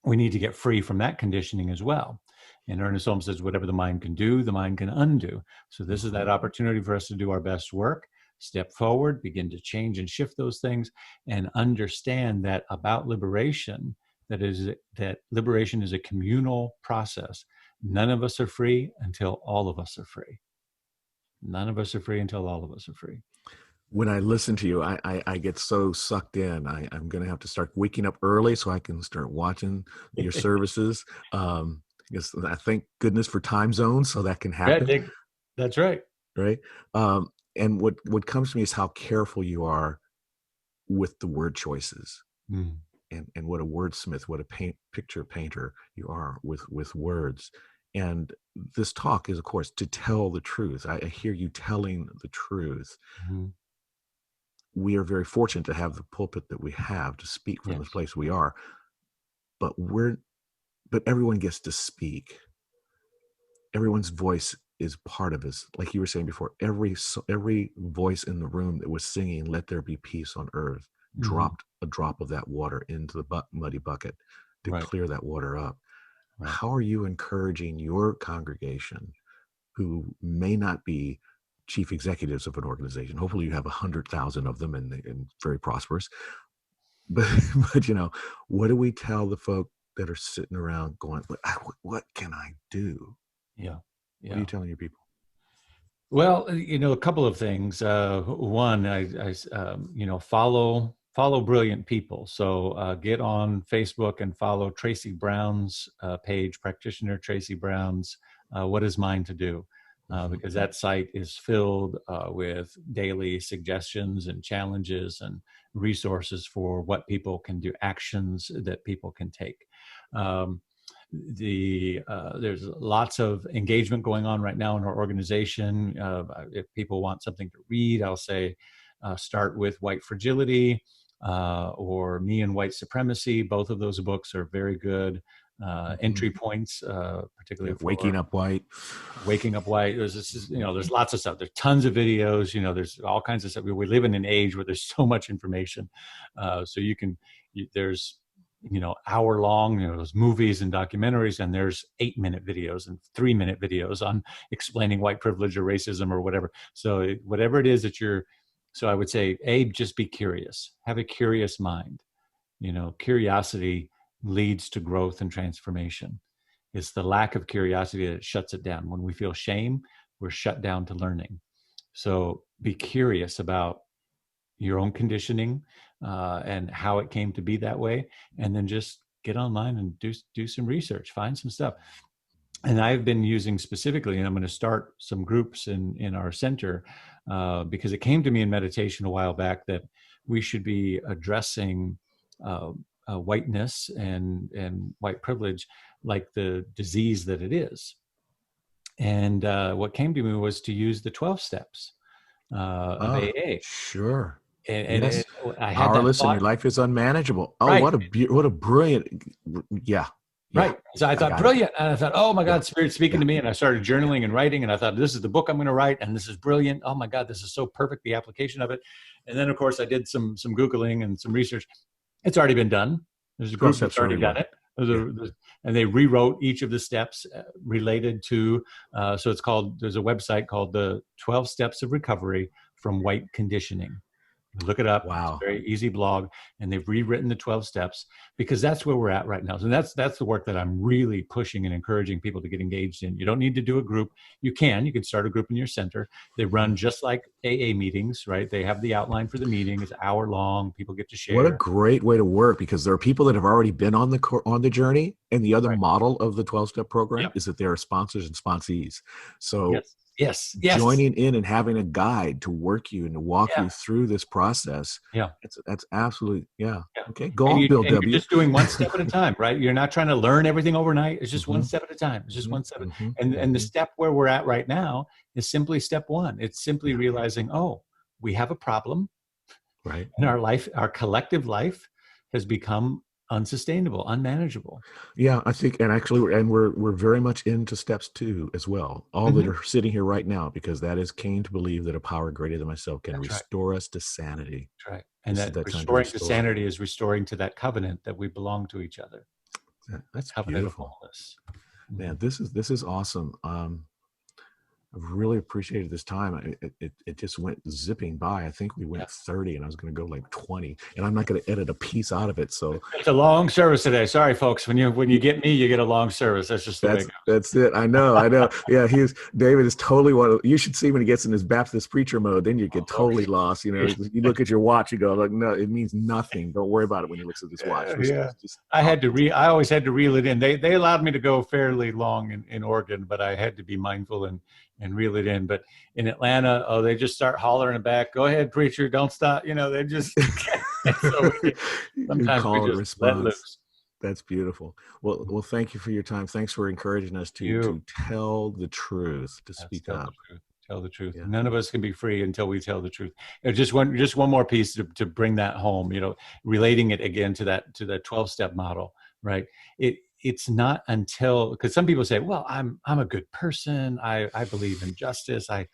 we need to get free from that conditioning as well. And Ernest Holmes says, whatever the mind can do, the mind can undo. So this is that opportunity for us to do our best work, step forward, begin to change and shift those things, and understand that about liberation, that liberation is a communal process, None of us are free until all of us are free. None of us are free until all of us are free. When I listen to you, I get so sucked in. I'm going to have to start waking up early so I can start watching your services. Because I thank goodness for time zones so that can happen. That's right. Right. And what comes to me is how careful you are with the word choices. Mm. And what a wordsmith, what a picture painter you are with words. And this talk is, of course, to tell the truth. I hear you telling the truth. Mm-hmm. We are very fortunate to have the pulpit that we have to speak from this place we are. But everyone gets to speak. Everyone's voice is part of us. Like you were saying before, every voice in the room that was singing, "Let there be peace on earth," dropped a drop of that water into the muddy bucket to clear that water up. Right. How are you encouraging your congregation, who may not be chief executives of an organization? Hopefully you have 100,000 of them and very prosperous. But what do we tell the folk that are sitting around going, what can I do? Yeah. What are you telling your people? Well, a couple of things. One, I follow brilliant people. So get on Facebook and follow Tracy Brown's page, practitioner Tracy Brown's What Is Mine to Do? Because that site is filled with daily suggestions and challenges and resources for what people can do, actions that people can take. There's lots of engagement going on right now in our organization. If people want something to read, I'll say start with White Fragility or Me and White Supremacy. Both of those books are very good entry points, particularly for Waking Up White. There's lots of stuff. There's tons of videos. There's all kinds of stuff. We live in an age where there's so much information. So there's hour-long, those movies and documentaries, and there's 8-minute videos and 3-minute videos on explaining white privilege or racism or whatever. So whatever it is so I would say, just be curious. Have a curious mind. Curiosity leads to growth and transformation. It's the lack of curiosity that shuts it down. When we feel shame, we're shut down to learning. So be curious about your own conditioning and how it came to be that way, and then just get online and do some research, find some stuff. And I've been using specifically, and I'm going to start some groups in our center because it came to me in meditation a while back that we should be addressing whiteness and white privilege like the disease that it is. And what came to me was to use the 12 steps of AA. Sure. And yes. I had powerless that thought. And your life is unmanageable. Oh, right. what a brilliant, yeah. Right. So I thought, brilliant. And I thought, oh my God, Spirit's speaking to me. And I started journaling and writing. And I thought, this is the book I'm going to write. And this is brilliant. Oh my God, this is so perfect, the application of it. And then, of course, I did some Googling and some research. It's already been done. There's a group that's already done it. And they rewrote each of the steps related to, so there's a website called the 12 Steps of Recovery from White Conditioning. Look it up. Wow. It's a very easy blog, and they've rewritten the 12 steps because that's where we're at right now. So that's the work that I'm really pushing and encouraging people to get engaged in. You don't need to do a group. You can start a group in your center. They run just like AA meetings, right? They have the outline for the meeting. It's an hour long. People get to share. What a great way to work, because there are people that have already been on the journey, and the other model of the 12-step program is that there are sponsors and sponsees. So Yes. Joining in and having a guide to work you and to walk you through this process. Yeah. That's absolutely, Okay. Go on, Bill W. You're just doing one step at a time, right? You're not trying to learn everything overnight. It's just one step at a time. It's just one step. And the step where we're at right now is simply step one. It's simply realizing, we have a problem. Right. And our life, our collective life has become unsustainable, unmanageable. Yeah, I think, and actually, we're very much into steps 2 as well. All that are sitting here right now, because that is came to believe that a power greater than myself can restore us to sanity. That's right. And that restoring to sanity is restoring to that covenant that we belong to each other. That's covenant beautiful. Man, this is awesome. I've really appreciated this time. It just went zipping by. I think we went 30 and I was going to go like 20, and I'm not going to edit a piece out of it. So It's a long service today. Sorry, folks. When you get me, you get a long service. That's just the way it goes. that's it. I know. Yeah, David is totally you should see when he gets in his Baptist preacher mode, then you get totally lost. You know, you look at your watch, you go like, no, it means nothing. Don't worry about it when he looks at this watch. I always had to reel it in. They allowed me to go fairly long in Oregon, but I had to be mindful and reel it in. But in Atlanta, they just start hollering back, "Go ahead, preacher, don't stop." You know, they just so sometimes we just let loose. That's beautiful. Well, thank you for your time. Thanks for encouraging us to tell the truth, to speak up. Tell the truth. Yeah. None of us can be free until we tell the truth. Just one more piece to bring that home, you know, relating it again to that 12-step model, right? It's not until, because some people say, well, I'm a good person. I believe in justice. I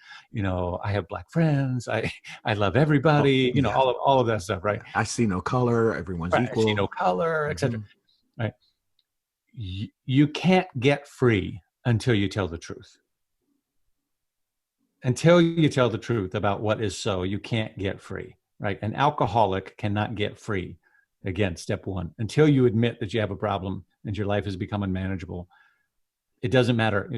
have Black friends. I love everybody, all of that stuff, right? I see no color. Everyone's equal. I see no color, etc. Right? You can't get free until you tell the truth. Until you tell the truth about what is so, you can't get free, right? An alcoholic cannot get free. Again, step one, until you admit that you have a problem and your life has become unmanageable. It doesn't matter.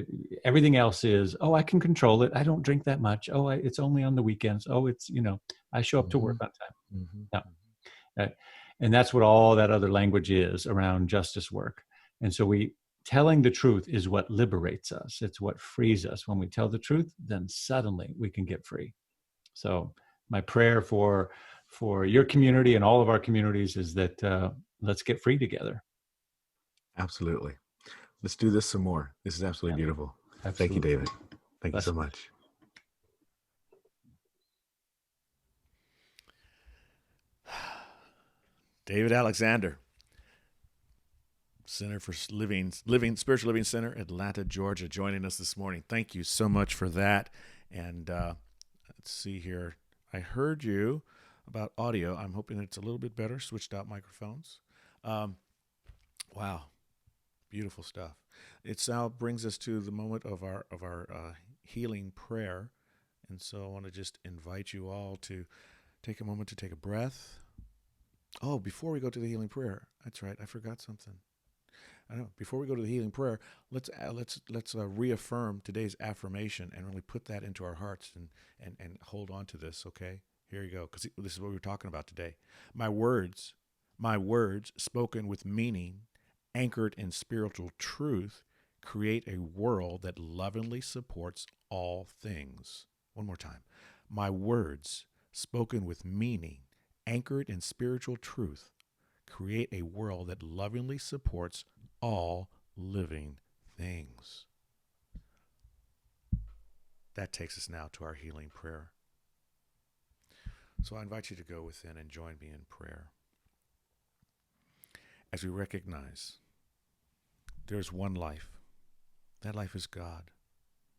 Everything else is, I can control it. I don't drink that much. It's only on the weekends. It's, I show up to work on time. No. And that's what all that other language is around justice work. And so telling the truth is what liberates us. It's what frees us. When we tell the truth, then suddenly we can get free. So my prayer for your community and all of our communities is that let's get free together. Absolutely. Let's do this some more. This is absolutely beautiful. Absolutely. Thank you, David. Thank you so much. David Alexander, Center for Spiritual Living Center, Atlanta, Georgia, joining us this morning. Thank you so much for that. And let's see here. I heard you about audio. I'm hoping it's a little bit better. Switched out microphones. Wow, beautiful stuff. It now brings us to the moment of our healing prayer. And so I want to just invite you all to take a moment to take a breath. Oh, before we go to the healing prayer, that's right, I forgot something. I know. Before we go to the healing prayer, let's reaffirm today's affirmation and really put that into our hearts and hold on to this. Okay, here you go, because this is what we were talking about today. My words spoken with meaning, anchored in spiritual truth, create a world that lovingly supports all things. One more time. My words spoken with meaning, anchored in spiritual truth, create a world that lovingly supports all living things. That takes us now to our healing prayer. So I invite you to go within and join me in prayer. As we recognize there's one life. That life is God.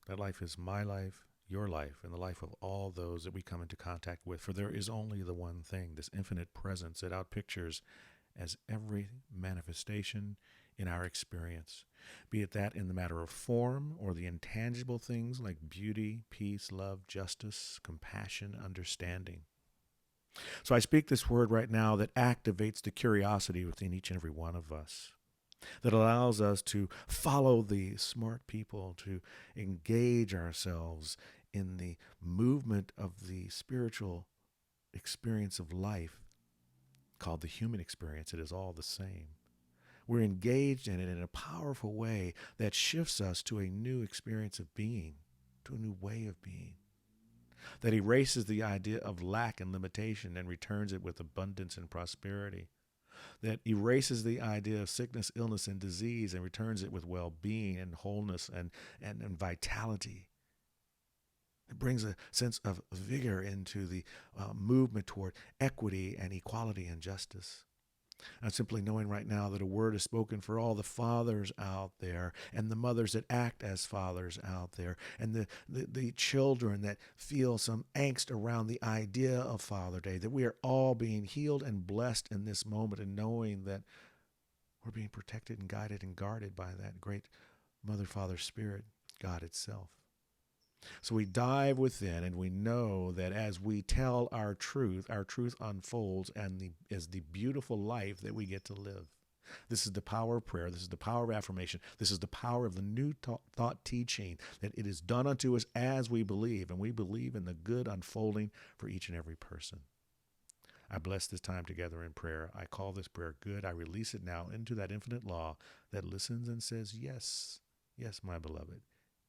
That life is my life, your life, and the life of all those that we come into contact with. For there is only the one thing, this infinite presence that outpictures as every manifestation in our experience, be it that in the matter of form or the intangible things like beauty, peace, love, justice, compassion, understanding. So I speak this word right now that activates the curiosity within each and every one of us, that allows us to follow the smart people, to engage ourselves in the movement of the spiritual experience of life called the human experience. It is all the same. We're engaged in it in a powerful way that shifts us to a new experience of being, to a new way of being, that erases the idea of lack and limitation and returns it with abundance and prosperity, that erases the idea of sickness, illness, and disease and returns it with well-being and wholeness and vitality. It brings a sense of vigor into the movement toward equity and equality and justice. I'm simply knowing right now that a word is spoken for all the fathers out there and the mothers that act as fathers out there and the children that feel some angst around the idea of Father Day, that we are all being healed and blessed in this moment and knowing that we're being protected and guided and guarded by that great Mother, Father, Spirit, God itself. So we dive within, and we know that as we tell our truth unfolds and is the beautiful life that we get to live. This is the power of prayer. This is the power of affirmation. This is the power of the new thought teaching, that it is done unto us as we believe, and we believe in the good unfolding for each and every person. I bless this time together in prayer. I call this prayer good. I release it now into that infinite law that listens and says, yes, yes, my beloved,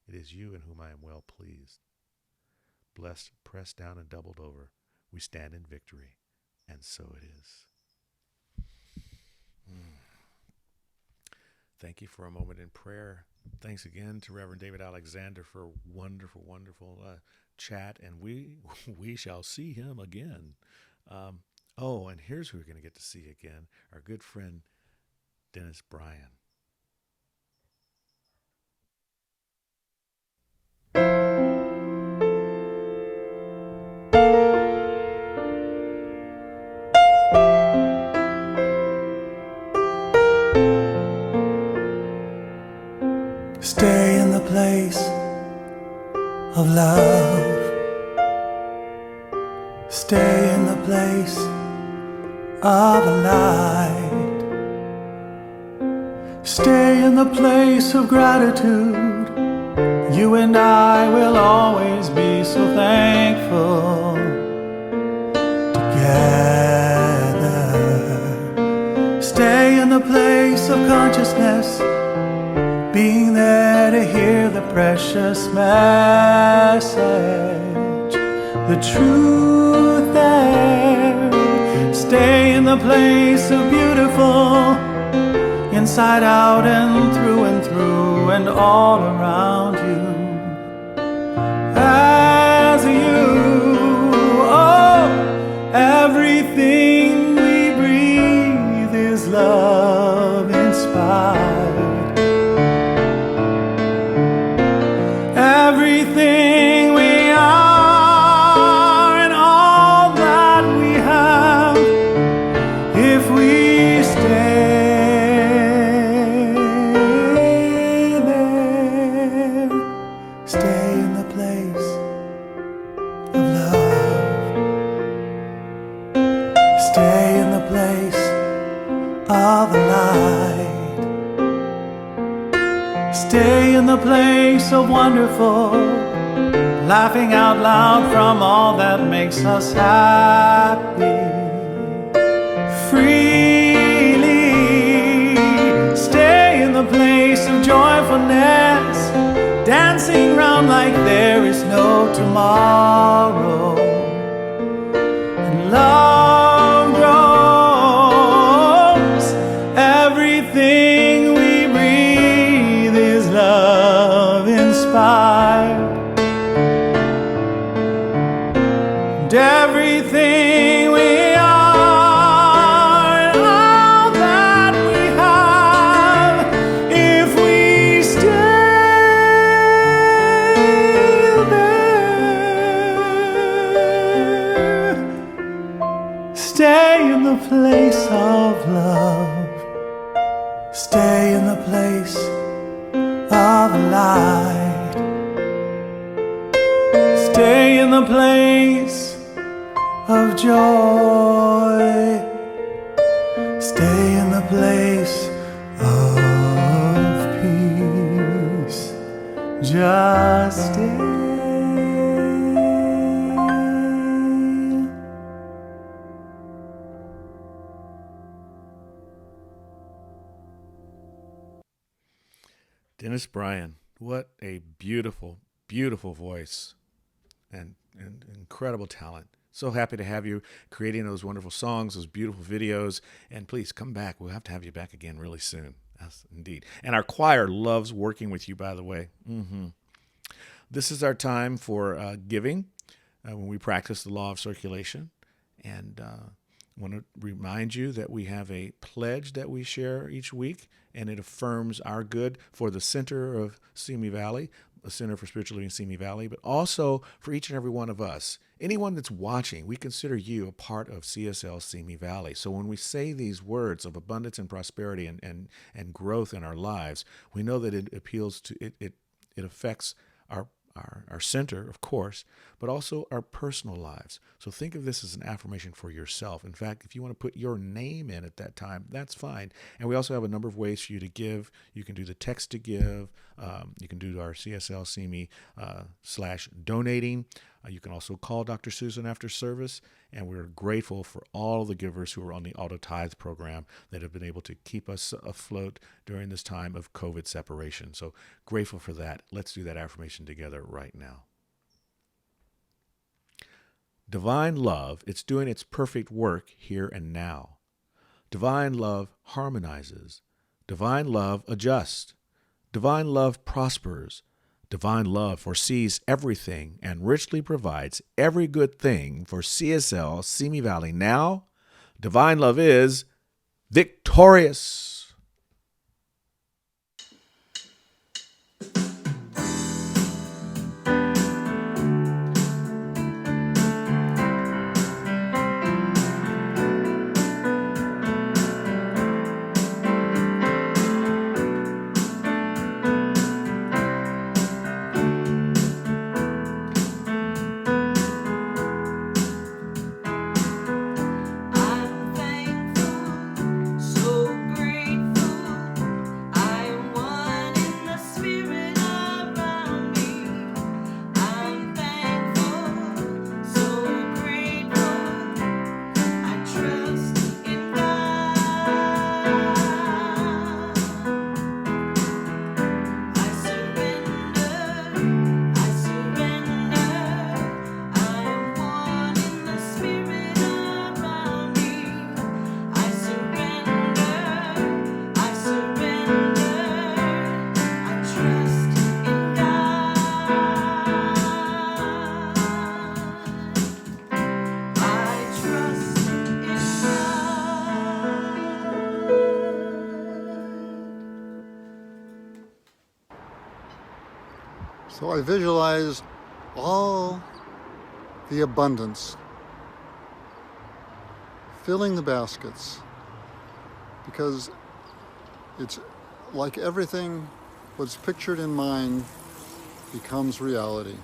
it is you in whom I am well pleased. Blessed, pressed down, and doubled over, we stand in victory, and so it is. Thank you for a moment in prayer. Thanks again to Reverend David Alexander for a wonderful, wonderful chat, and we shall see him again. And here's who we're going to get to see again, our good friend Dennis Bryan. Stay in the place of love. Stay in the place of light. Stay in the place of gratitude. You and I will always be so thankful together. Stay in the place of consciousness, being there to hear the precious message, the truth there. Stay in the place of beautiful, inside out and through and all around you. As everything we breathe is love inspired. Everything we are and all that we have, if we stay there, stay in the place of love, stay in the place of light. Stay in the place of wonderful, laughing out loud from all that makes us happy. Freely stay in the place of joyfulness, dancing round like there is no tomorrow. And love grows, everything we breathe is love inspired. And everything we are and all that we have, if we stay there, stay in the place of love, stay in the place of light, stay in the place of joy, stay in the place of peace. Just stay. Dennis Bryan, what a beautiful, beautiful voice and incredible talent. So happy to have you creating those wonderful songs, those beautiful videos. And please come back. We'll have to have you back again really soon. Yes, indeed. And our choir loves working with you, by the way. This is our time for giving when we practice the law of circulation. And I want to remind you that we have a pledge that we share each week, and it affirms our good for the Center of Simi Valley, the Center for Spiritual Living Simi Valley, but also for each and every one of us. Anyone that's watching, we consider you a part of CSL Simi Valley. So when we say these words of abundance and prosperity and growth in our lives, we know that it appeals to, it affects our our center, of course, but also our personal lives. So think of this as an affirmation for yourself. In fact, if you want to put your name in at that time, that's fine. And we also have a number of ways for you to give. You can do the text to give. You can do our CSL CME /donating. You can also call Dr. Susan after service, and we're grateful for all the givers who are on the Auto Tithe program that have been able to keep us afloat during this time of COVID separation. So grateful for that. Let's do that affirmation together right now. Divine love, it's doing its perfect work here and now. Divine love harmonizes. Divine love adjusts. Divine love prospers. Divine love foresees everything and richly provides every good thing for CSL Simi Valley now. Divine love is victorious. I'm thankful, so grateful. I am one in the spirit around me. I'm thankful, so grateful. I trust in God. I surrender. I surrender. I am one in the spirit around me. I surrender. I surrender. I trust in God. I trust in God. So I visualize all the abundance filling the baskets, because it's like everything what's pictured in mind becomes reality.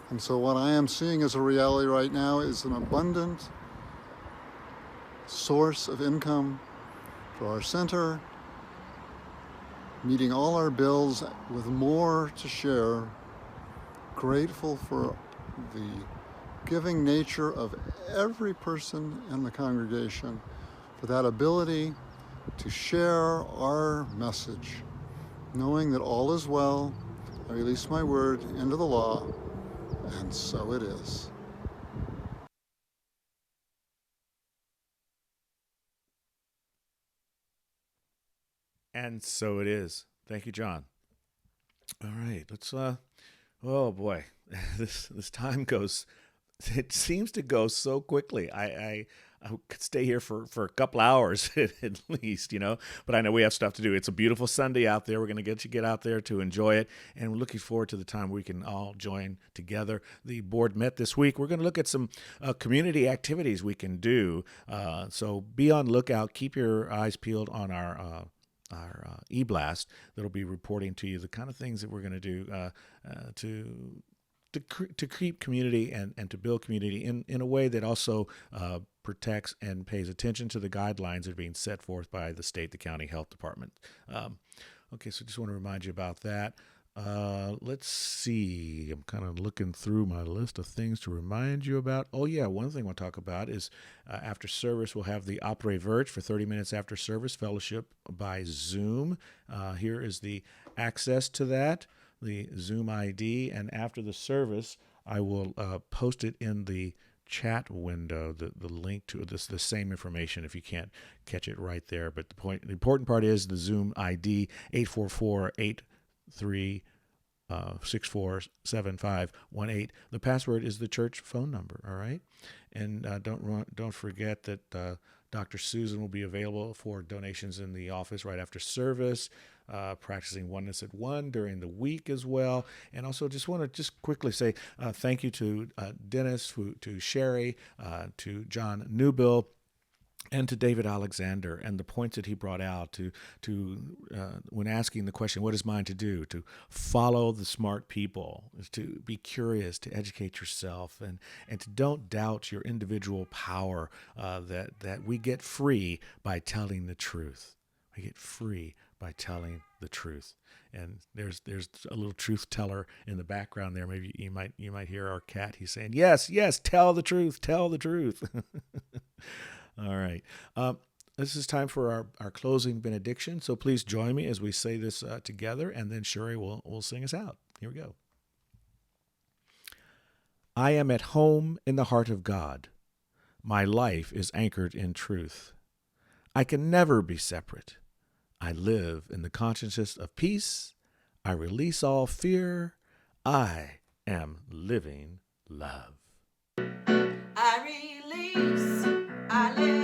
And so what I am seeing as a reality right now is an abundant source of income for our center, meeting all our bills with more to share, grateful for the giving nature of every person in the congregation, for that ability to share our message, knowing that all is well. I release my word into the law, and so it is. And so it is. Thank you, John. All right, let's oh boy. This time goes, it seems to go so quickly. I could stay here for a couple hours at least, but I know we have stuff to do. It's a beautiful Sunday out there. We're going to get out there to enjoy it, and we're looking forward to the time we can all join together. The board met this week. We're going to look at some community activities we can do. So be on lookout. Keep your eyes peeled on our e-blast that'll be reporting to you the kind of things that we're going to do to keep community and to build community in a way that also protects and pays attention to the guidelines that are being set forth by the state, the county health department. Okay, so just want to remind you about that. Let's see. I'm kind of looking through my list of things to remind you about. Oh, yeah, one thing we'll talk about is after service, we'll have the Opere Vert for 30 minutes after service fellowship by Zoom. Here is the access to that, the Zoom ID, and after the service, I will post it in the chat window, the link to this, the same information if you can't catch it right there. But the important part is the Zoom ID 844-863-647518. The password is the church phone number. All right, and don't forget that Dr. Susan will be available for donations in the office right after service. Practicing Oneness at 1 during the week as well. And also just want to quickly say thank you to Dennis, to Sherry, to John Newbill, and to David Alexander and the points that he brought out when asking the question, what is mine to do? To follow the smart people, to be curious, to educate yourself, and to don't doubt your individual power, that we get free by telling the truth. We get free by telling the truth. And there's a little truth teller in the background there. Maybe you might hear our cat. He's saying, yes, tell the truth, tell the truth. All right. This is time for our closing benediction. So please join me as we say this together, and then Sherry will sing us out. Here we go. I am at home in the heart of God. My life is anchored in truth. I can never be separate. I live in the consciousness of peace. I release all fear. I am living love. I release, I let